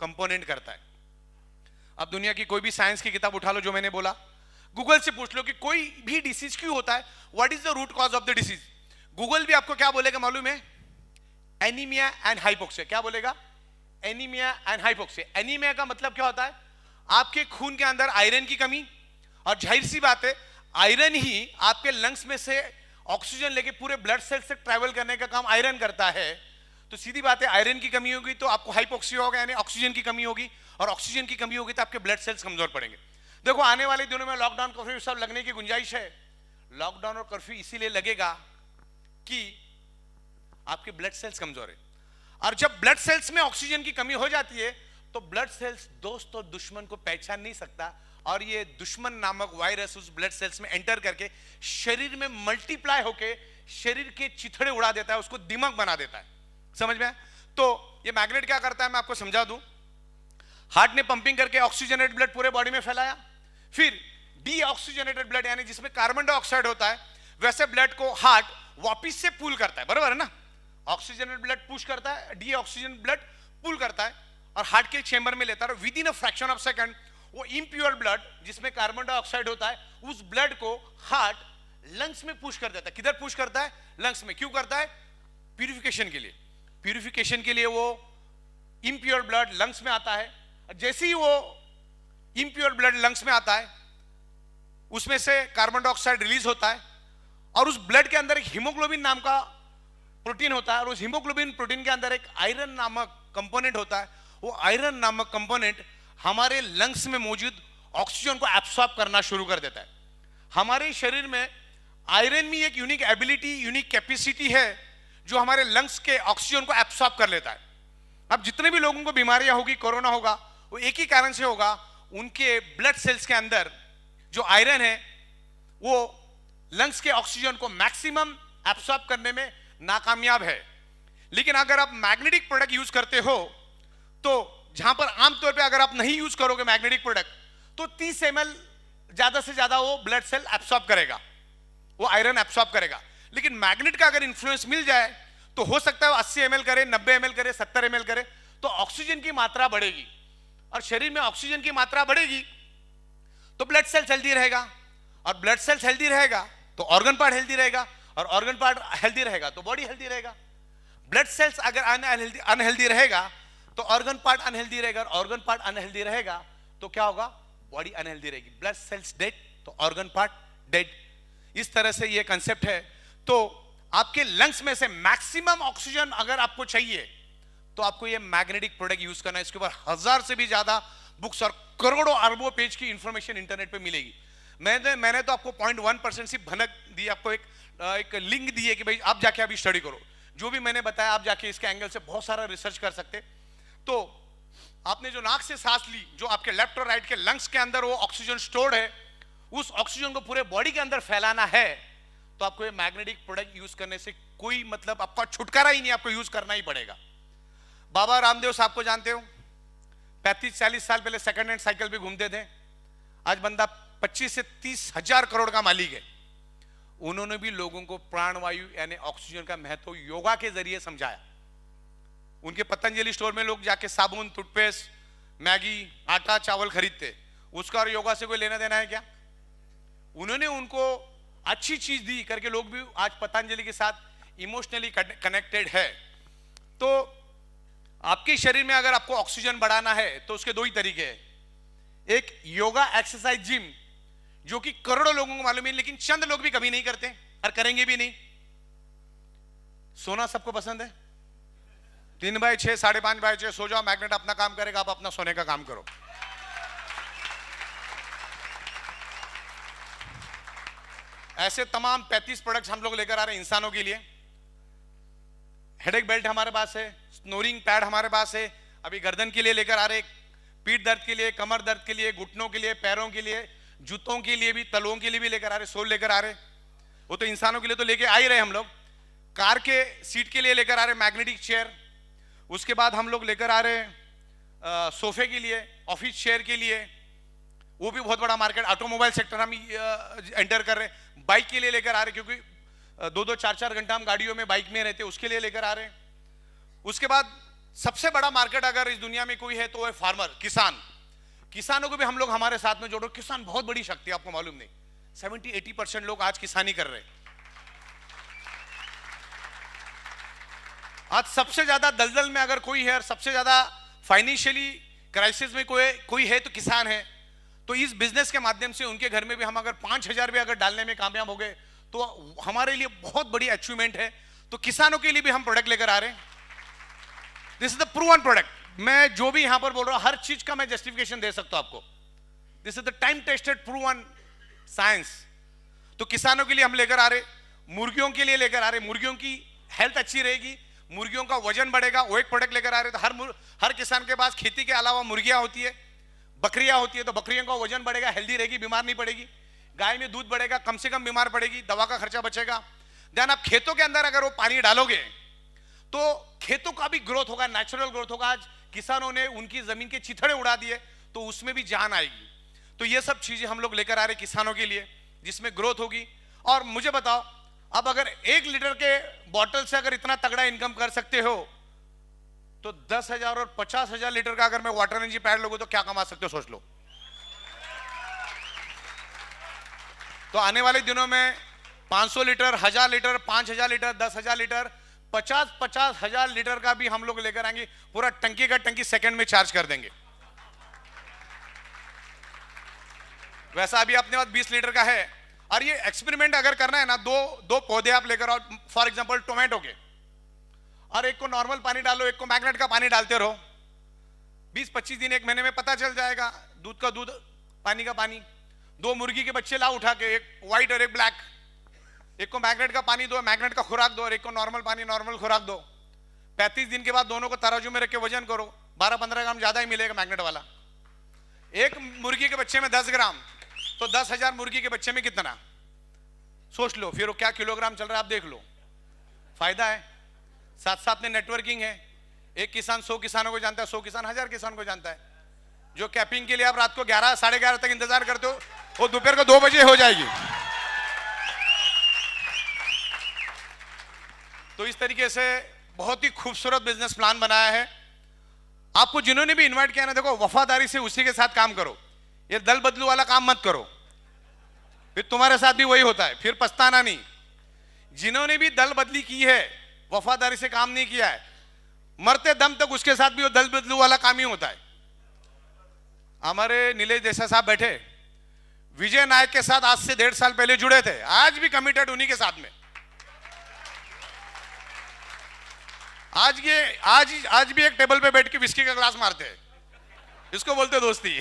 कंपोनेंट करता है। अब दुनिया की कोई भी साइंस की किताब उठा लो, जो मैंने बोला, गूगल से पूछ लो कि कोई भी डिसीज क्यों होता है, what is the root cause of the disease. Google भी आपको क्या बोलेगा मालूम है? Anaemia and hypoxia. क्या बोलेगा? Anaemia and hypoxia. एनीमिया का मतलब क्या होता है? आपके खून के अंदर आयरन की कमी, और जाहिर सी बात है आयरन ही आपके लंग्स में से ऑक्सीजन लेके पूरे ब्लड सेल से ट्रैवल करने का काम आयरन करता है। तो सीधी बात है, आयरन की कमी होगी तो आपको हाइपोक्सिया होगा, यानी ऑक्सीजन की कमी होगी, और ऑक्सीजन की कमी होगी तो आपके ब्लड सेल्स कमजोर पड़ेंगे। देखो, आने वाले दिनों में लॉकडाउन कर्फ्यू सब लगने की गुंजाइश है। लॉकडाउन और कर्फ्यू इसीलिए लगेगा कि आपके ब्लड सेल्स कमजोर है, और जब ब्लड सेल्स में ऑक्सीजन की कमी हो जाती है तो ब्लड सेल्स दोस्त और दुश्मन को पहचान नहीं सकता, और ये दुश्मन नामक वायरस उस ब्लड सेल्स में एंटर करके शरीर में मल्टीप्लाई होके शरीर के चिथड़े उड़ा देता है, उसको दिमाग बना देता है। समझ में? तो ये मैग्नेट क्या करता है मैं आपको समझा दूं। हार्ट ने पंपिंग करके ऑक्सीजनेटेड ब्लड पूरे बॉडी में फैलाया, फिर डीऑक्सीजनेटेड ब्लड यानी जिसमें कार्बन डाइऑक्साइड होता है वैसे ब्लड को हार्ट वापिस से पुल करता है, बराबर है ना? ऑक्सीजनेटेड ब्लड पुश करता है, डीऑक्सीजन ब्लड पुल करता है और हार्ट के चेंबर में लेता है। With in a fraction of second वो इम्प्योर ब्लड जिसमें कार्बन डाइऑक्साइड होता है उस ब्लड को हार्ट लंग्स में पुश कर देता है। किधर पुश करता है? लंग्स में। क्यों करता है? प्यूरिफिकेशन के लिए। प्यूरिफिकेशन के लिए वो इम्प्योर ब्लड लंग्स में आता है। जैसे ही वो इम्प्योर ब्लड लंग्स में आता है उसमें से कार्बन डाइऑक्साइड रिलीज होता है और उस ब्लड के अंदर एक हीमोग्लोबिन नाम का प्रोटीन होता है और उस हीमोग्लोबिन प्रोटीन के अंदर एक आयरन नामक कंपोनेंट होता है। वो आयरन नामक कंपोनेंट हमारे लंग्स में मौजूद ऑक्सीजन को एब्सॉर्ब करना शुरू कर देता है। हमारे शरीर में आयरन में एक यूनिक एबिलिटी, यूनिक कैपेसिटी है जो हमारे लंग्स के ऑक्सीजन को एब्सॉर्ब कर लेता है। अब जितने भी लोगों को बीमारियां होगी, कोरोना होगा, वो एक ही कारण से होगा, उनके ब्लड सेल्स के अंदर जो आयरन है वो लंग्स के ऑक्सीजन को मैक्सिमम एब्सॉर्ब करने में नाकामयाब है। लेकिन अगर आप मैग्नेटिक प्रोडक्ट यूज करते हो तो जहां पर आमतौर पे अगर आप नहीं यूज करोगे मैग्नेटिक प्रोडक्ट तो 30 ml ज्यादा से ज्यादा वो ब्लड सेल एब्सॉर्ब करेगा, वो आयरन एब्सॉर्ब करेगा। लेकिन मैग्नेट का अगर इन्फ्लुएंस मिल जाए तो हो सकता है 80 ml करे, 90 ml करे, 70 ml करे, तो ऑक्सीजन की मात्रा बढ़ेगी और शरीर में ऑक्सीजन की मात्रा बढ़ेगी तो ब्लड सेल्स हेल्दी रहेगा और ब्लड सेल्स हेल्दी रहेगा तो ऑर्गन पार्ट हेल्दी रहेगा और ऑर्गन पार्ट हेल्दी रहेगा तो बॉडी हेल्दी रहेगा। ब्लड सेल्स अगर अनहेल्दी रहेगा तो ऑर्गन पार्ट अनहेल्दी रहेगा और ऑर्गन पार्ट अनहेल्दी रहेगा तो क्या होगा? बॉडी अनहेल्दी रहेगी। ब्लड सेल्स डेड तो ऑर्गन पार्ट डेड। इस तरह से ये कंसेप्ट है। तो आपके लंग्स में से मैक्सिमम ऑक्सीजन अगर आपको चाहिए तो आपको ये मैग्नेटिक प्रोडक्ट यूज करना है। इसके ऊपर 1000 से भी ज्यादा बुक्स और करोड़ों अरबों पेज की इंफॉर्मेशन इंटरनेट पे मिलेगी। मैंने तो आपको 0.1% सिर्फ भनक दी, आपको एक लिंक दी है कि भाई आप जाके अभी स्टडी करो। जो भी मैंने बताया आप जाके इसके एंगल से बहुत सारा रिसर्च कर सकते। तो आपने जो नाक से सांस ली, जो आपके लेफ्ट और राइट के लंग्स के अंदर वो ऑक्सीजन स्टोर्ड है, उस ऑक्सीजन को पूरे बॉडी के अंदर फैलाना है तो आपको ये मैग्नेटिक प्रोडक्ट यूज करने से कोई मतलब आपका छुटकारा ही नहीं, आपको यूज करना ही पड़ेगा। बाबा रामदेव साहब को जानते हो? 35-40 साल पहले सेकंड हैंड साइकिल पे घूमते थे। आज बंदा 25 से 30 हजार करोड़ का मालिक है। उन्होंने भी लोगों को प्राणवायु यानी ऑक्सीजन का महत्व योगा के जरिए समझाया। उनके पतंजलि स्टोर में लोग जाके साबुन, टूथपेस्ट, मैगी, आटा, चावल खरीदते। उसका और योगा से कोई लेना देना है क्या? उन्होंने उनको अच्छी चीज दी करके लोग भी आज पतंजलि के साथ इमोशनली कनेक्टेड है। तो आपके शरीर में अगर आपको ऑक्सीजन बढ़ाना है तो उसके दो ही तरीके हैं। एक योगा, एक्सरसाइज, जिम, जो कि करोड़ों लोगों को मालूम है लेकिन चंद लोग भी कभी नहीं करते और करेंगे भी नहीं। सोना सबको पसंद है, 3/6, 5.5/6 सो जाओ, मैग्नेट अपना काम करेगा, आप अपना सोने का काम करो। ऐसे तमाम 35 प्रोडक्ट्स हम लोग लेकर आ रहे हैं इंसानों के लिए। हेडेक बेल्ट हमारे पास है, स्नोरिंग पैड हमारे पास है, अभी गर्दन के लिए लेकर आ रहे, पीठ दर्द के लिए, कमर दर्द के लिए, घुटनों के लिए, पैरों के लिए, जूतों के लिए भी, तलों के लिए भी लेकर आ रहे, सोल लेकर आ रहे। वो तो इंसानों के लिए तो लेके आ ही रहे हम लोग। कार के सीट के लिए लेकर आ रहे मैग्नेटिक चेयर। उसके बाद हम लोग लेकर आ रहे सोफे के लिए, ऑफिस चेयर के लिए, वो भी बहुत बड़ा मार्केट। ऑटोमोबाइल सेक्टर हम एंटर कर रहे। बाइक के लिए लेकर आ रहे क्योंकि 2-2, 4-4 घंटा हम गाड़ियों में, बाइक में रहते, उसके लिए लेकर आ रहे। उसके बाद सबसे बड़ा मार्केट अगर इस दुनिया में कोई है तो वो है फार्मर, किसान। किसानों को भी हम लोग हमारे साथ में जोड़ो। किसान बहुत बड़ी शक्ति है, आपको मालूम नहीं। 70-80% लोग आज किसानी कर रहे हैं। आज सबसे ज्यादा दलदल में अगर कोई है और सबसे ज्यादा फाइनेंशियली क्राइसिस में कोई है तो किसान है। तो इस बिजनेस के माध्यम से उनके घर में भी हम अगर 5,000 भी अगर डालने में कामयाब हो गए तो हमारे लिए बहुत बड़ी अचीवमेंट है। तो किसानों के लिए भी हम प्रोडक्ट लेकर आ रहे हैं। This is the proven product. मैं जो भी यहां पर बोल रहा हूं हर चीज का मैं जस्टिफिकेशन दे सकता हूं आपको। This is the time tested proven science. तो किसानों के लिए हम लेकर आ रहे, मुर्गियों के लिए लेकर आ रहे। मुर्गियों की हेल्थ अच्छी रहेगी, मुर्गियों का वजन बढ़ेगा, वो एक प्रोडक्ट लेकर आ रहे। तो हर किसान के पास खेती के अलावा मुर्गियां होती है, बकरियां होती है तो बकरियों का वजन बढ़ेगा, हेल्दी रहेगी, बीमार नहीं पड़ेगी। गाय में दूध बढ़ेगा, कम से कम बीमार पड़ेगी, दवा का खर्चा बचेगा। देन आप खेतों के अंदर अगर वो पानी डालोगे तो खेतों का भी ग्रोथ होगा, नेचुरल ग्रोथ होगा। आज किसानों ने उनकी जमीन के चिथड़े उड़ा दिए तो उसमें भी जान आएगी। तो ये सब चीजें हम लोग लेकर आ रहे किसानों के लिए, जिसमें ग्रोथ होगी। और मुझे बताओ, अब अगर 1 लीटर के बॉटल से अगर इतना तगड़ा इनकम कर सकते हो तो 10,000 और 50,000 लीटर का अगर मैं वाटर एनर्जी पैड लोगों तो क्या कमा सकते हो, सोच लो। तो आने वाले दिनों में 500 litre, 1000 litre, 5000 litre, 10,000 litre, 50,000 litre का भी हम लोग लेकर आएंगे। पूरा टंकी का टंकी सेकंड में चार्ज कर देंगे। वैसा अभी अपने पास 20 लीटर का है। और ये एक्सपेरिमेंट अगर करना है ना, दो पौधे आप लेकर आओ, फॉर एग्जांपल टोमेटो के, और एक को नॉर्मल पानी डालो, एक को मैग्नेट का पानी डालते रहो। 20-25 दिन, 1 महीने में पता चल जाएगा, दूध का दूध, पानी का पानी। 2 मुर्गी के बच्चे लाओ उठा के, एक व्हाइट और एक ब्लैक, एक को मैग्नेट का पानी दो, मैग्नेट का खुराक दो, और एक को नॉर्मल पानी, नॉर्मल खुराक दो। 35 दिन के बाद दोनों को तराजू में रख के वजन करो, 12-15 ग्राम ज्यादा ही मिलेगा मैग्नेट वाला। एक मुर्गी के बच्चे में 10 ग्राम, तो 10,000 मुर्गी के बच्चे में कितना, सोच लो। फिर वो क्या किलोग्राम चल रहा है आप देख लो। फायदा है, साथ साथ में नेटवर्किंग है। एक किसान 100 किसानों को जानता है, 100 किसान 1000 किसान को जानता है। जो कैपिंग के लिए आप रात को 11, 11:30 तक इंतजार करते हो, वो दोपहर को 2 बजे हो जाएगी। तो इस तरीके से बहुत ही खूबसूरत बिजनेस प्लान बनाया है। आपको जिन्होंने भी इनवाइट किया ना, देखो वफादारी से उसी के साथ काम करो। ये दल बदलू वाला काम मत करो, फिर तुम्हारे साथ भी वही होता है, फिर पछताना नहीं। जिन्होंने भी दल बदली की है, वफादारी से काम नहीं किया है, मरते दम तक उसके साथ भी वो दल बदलू वाला काम ही होता है। हमारे नीलेश देसाई साहब बैठे, विजय नायक के साथ आज से 1.5 साल पहले जुड़े थे, आज भी कमिटेड उन्हीं के साथ में। आज भी एक टेबल पे बैठ के विस्की का ग्लास मारते हैं, इसको बोलते दोस्ती।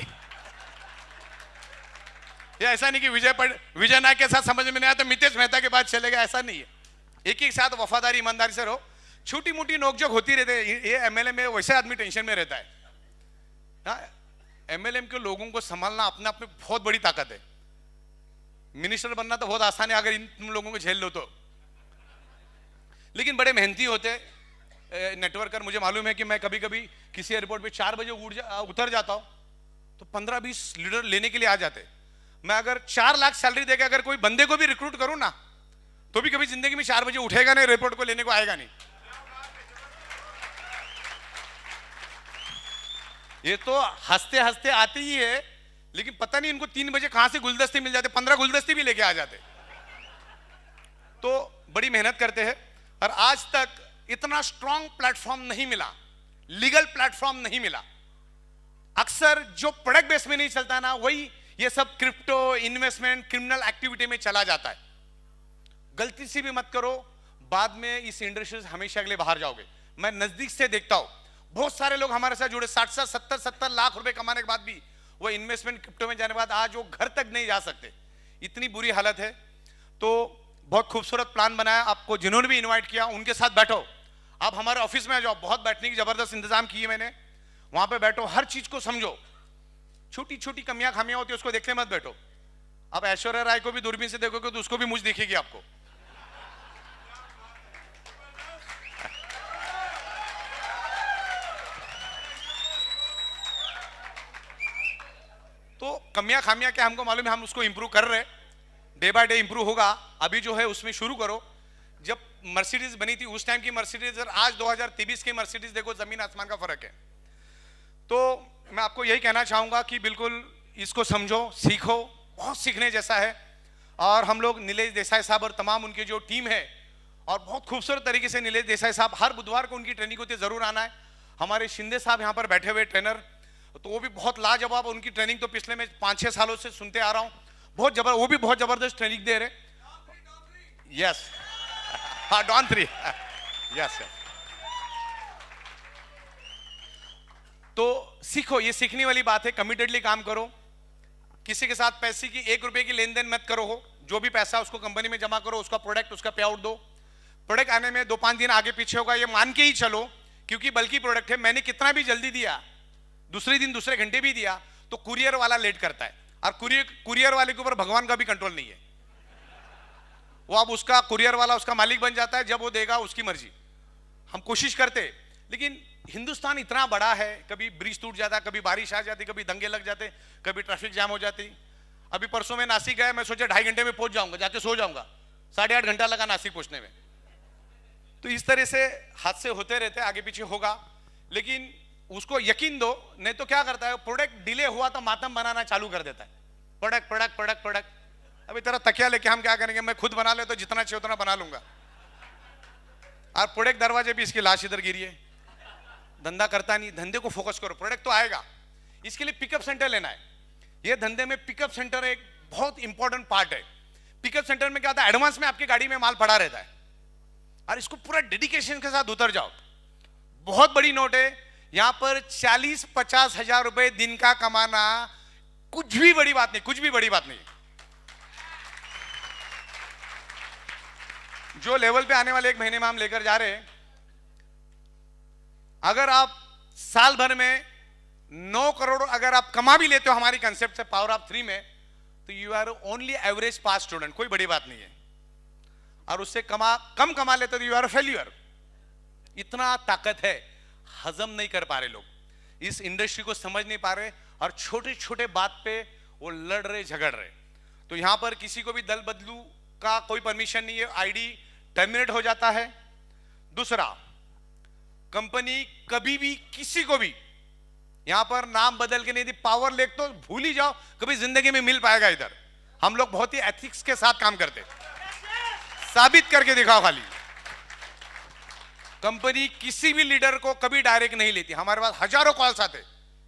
ये ऐसा नहीं कि विजय नायक के साथ समझ में नहीं आया तो मितेश मेहता के बाद चले गए, ऐसा नहीं है। एक ही साथ वफादारी ईमानदारी से रहो। छोटी मोटी नोकझोंक होती रहती है, ये एमएलए में वैसे आदमी टेंशन में रहता है। एमएलएम के लोगों को संभालना अपने आप में बहुत बड़ी ताकत है। मिनिस्टर बनना तो बहुत आसान है अगर तुम लोगों को झेल लो तो, लेकिन बड़े मेहनती होते नेटवर्कर। मुझे मालूम है कि मैं कभी कभी किसी एयरपोर्ट पे 4 बजे उतर जाता हूं तो 15-20 लीडर लेने के लिए आ जाते। मैं अगर 4 लाख सैलरी देकर अगर कोई बंदे को भी रिक्रूट करूं ना, तो भी कभी जिंदगी में 4 बजे उठेगा नहीं, एयरपोर्ट को लेने को आएगा नहीं। ये तो हंसते हंसते आते ही है, लेकिन पता नहीं इनको 3 बजे कहां से गुलदस्ते मिल जाते, 15 गुलदस्ते भी लेके आ जाते। तो बड़ी मेहनत करते हैं। और आज तक इतना स्ट्रॉन्ग प्लेटफॉर्म नहीं मिला, लीगल प्लेटफॉर्म नहीं मिला। अक्सर जो प्रोडक्ट बेस में नहीं चलता ना, वही ये सब क्रिप्टो, इन्वेस्टमेंट, क्रिमिनल एक्टिविटी में चला जाता है। गलती से भी मत करो, बाद में इस इंडस्ट्री से हमेशा के लिए बाहर जाओगे। मैं नजदीक से देखता हूं, बहुत सारे लोग हमारे साथ जुड़े, 60-70 लाख रुपए कमाने के बाद भी वो इन्वेस्टमेंट क्रिप्टो में जाने के बाद आज वो घर तक नहीं जा सकते, इतनी बुरी हालत है। तो बहुत खूबसूरत प्लान बनाया। आपको जिन्होंने भी इनवाइट किया उनके साथ बैठो, आप हमारे ऑफिस में आ जाओ, बहुत बैठने की जबरदस्त इंतजाम किए मैंने, वहां पे बैठो, हर चीज को समझो। छोटी छोटी कमियां खामियां होती है उसको देखने मत बैठो। अब ऐश्वर्या राय को भी दूरबीन से देखोगे तो उसको भी मुझ दिखेगी आपको। तो कमियां खामियां क्या हमको मालूम है, हम उसको इंप्रूव कर रहे, डे बाय डे इंप्रूव होगा। अभी जो है उसमें शुरू करो। जब मर्सिडीज बनी थी उस टाइम की मर्सिडीज और आज 2023 की मर्सिडीज देखो, जमीन आसमान का फर्क है। तो मैं आपको यही कहना चाहूंगा कि बिल्कुल इसको समझो, सीखो, बहुत सीखने जैसा है। और हम लोग नीलेश देसाई साहब और तमाम उनकी जो टीम है, और बहुत खूबसूरत तरीके से नीलेश देसाई साहब, हर बुधवार को उनकी ट्रेनिंग होती है, जरूर आना है। हमारे शिंदे साहब यहाँ पर बैठे हुए ट्रेनर, तो वो भी बहुत लाजवाब, उनकी ट्रेनिंग तो पिछले मैं 5-6 सालों से सुनते आ रहा हूँ, बहुत वो भी बहुत जबरदस्त ट्रेनिंग दे रहे। यस, हाँ, डॉन 3, यस। तो सीखो, ये सीखने वाली बात है। कमिटेडली काम करो, किसी के साथ पैसे की 1 रुपए की लेन देन मत करो हो। जो भी पैसा उसको कंपनी में जमा करो, उसका प्रोडक्ट, उसका पे आउट दो। प्रोडक्ट आने में 2-5 दिन आगे पीछे होगा, ये मान के ही चलो, क्योंकि बल्कि प्रोडक्ट है। मैंने कितना भी जल्दी दिया, दूसरे दिन दूसरे घंटे भी दिया, तो कुरियर वाला लेट करता है, और कुरियर वाले के ऊपर भगवान का भी कंट्रोल नहीं है। वो अब उसका कुरियर वाला उसका मालिक बन जाता है, जब वो देगा उसकी मर्जी। हम कोशिश करते, लेकिन हिंदुस्तान इतना बड़ा है, कभी ब्रिज टूट जाता, कभी बारिश आ जाती, कभी दंगे लग जाते, कभी ट्रैफिक जाम हो जाती। अभी परसों में नासिक गया, मैं सोचा 2.5 घंटे में पहुंच जाऊंगा, जाके सो जाऊंगा, 8.5 घंटा लगा नासिक पहुंचने में। तो इस तरह से हादसे होते रहते, आगे पीछे होगा, लेकिन उसको यकीन दो, नहीं तो क्या करता है, प्रोडक्ट डिले हुआ तो मातम बनाना चालू कर देता है। Product product product product. अभी तेरा तकिया लेके हम क्या करेंगे, मैं खुद बना ले तो जितना चाहिए उतना बना लूंगा, और प्रोडक्ट दरवाजे भी इसकी लाश इधर गिरी है, धंधा करता नहीं। धंधे को फोकस करो, प्रोडक्ट तो आएगा, इसके लिए पिकअप सेंटर लेना है। ये धंधे में पिकअप सेंटर एक बहुत इंपॉर्टेंट पार्ट है। पिकअप सेंटर में क्या होता है, एडवांस में आपकी गाड़ी में माल पड़ा रहता है, और इसको पूरा डेडिकेशन के साथ उतर जाओ। बहुत बड़ी नोट है यहां पर, 40-50 हजार रुपए दिन का कमाना कुछ भी बड़ी बात नहीं, कुछ भी बड़ी बात नहीं। जो लेवल पे आने वाले 1 महीने में हम लेकर जा रहे हैं, अगर आप साल भर में 9 करोड़ अगर आप कमा भी लेते हो हमारी कंसेप्ट से पावर ऑफ 3 में, तो you are only average pass student, कोई बड़ी बात नहीं है। और उससे कम कमा लेते तो यू आर फेल्यूर। इतना ताकत है, हजम नहीं कर पा रहे लोग, इस इंडस्ट्री को समझ नहीं पा रहे, और छोटे छोटे बात पे वो लड़ रहे, झगड़ रहे। तो यहां पर किसी को भी दल बदलू का कोई परमिशन नहीं है, आईडी टर्मिनेट हो जाता है। दूसरा, कंपनी कभी भी किसी को भी यहां पर नाम बदल के नहीं दी, पावर लेक तो भूल ही जाओ, कभी जिंदगी में मिल पाएगा इधर। हम लोग बहुत ही एथिक्स के साथ काम करते, साबित करके दिखाओ खाली। कंपनी किसी भी लीडर को कभी डायरेक्ट नहीं लेती। हमारे पास हजारों कॉल्स आते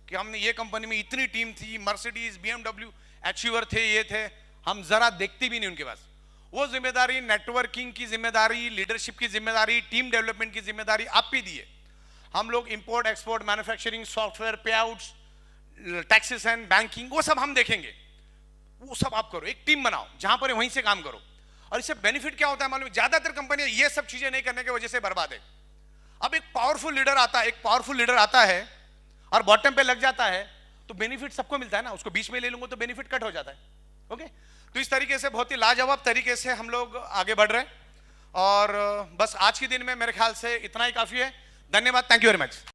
कि हमने ये कंपनी में इतनी टीम थी, मर्सिडीज, BMW अचीवर थे, ये थे, हम जरा देखते भी नहीं उनके पास। वो जिम्मेदारी नेटवर्किंग की जिम्मेदारी, लीडरशिप की जिम्मेदारी, टीम डेवलपमेंट की जिम्मेदारी आप भी दी है। हम लोग इंपोर्ट एक्सपोर्ट, मैन्युफैक्चरिंग, सॉफ्टवेयर, पे आउट्स, टैक्सेस एंड बैंकिंग, वो सब हम देखेंगे, वो सब आप करो। एक टीम बनाओ जहां पर वहीं से काम करो। और इससे बेनिफिट क्या होता है मालूम? ज्यादातर कंपनियां ये सब चीजें नहीं करने की वजह से बर्बाद है। अब एक पावरफुल लीडर आता है और बॉटम पे लग जाता है, तो बेनिफिट सबको मिलता है ना, उसको बीच में ले लूंगा तो बेनिफिट कट हो जाता है। ओके, तो इस तरीके से बहुत ही लाजवाब तरीके से हम लोग आगे बढ़ रहे हैं। और बस आज के दिन में मेरे ख्याल से इतना ही काफी है। धन्यवाद, थैंक यू वेरी मच।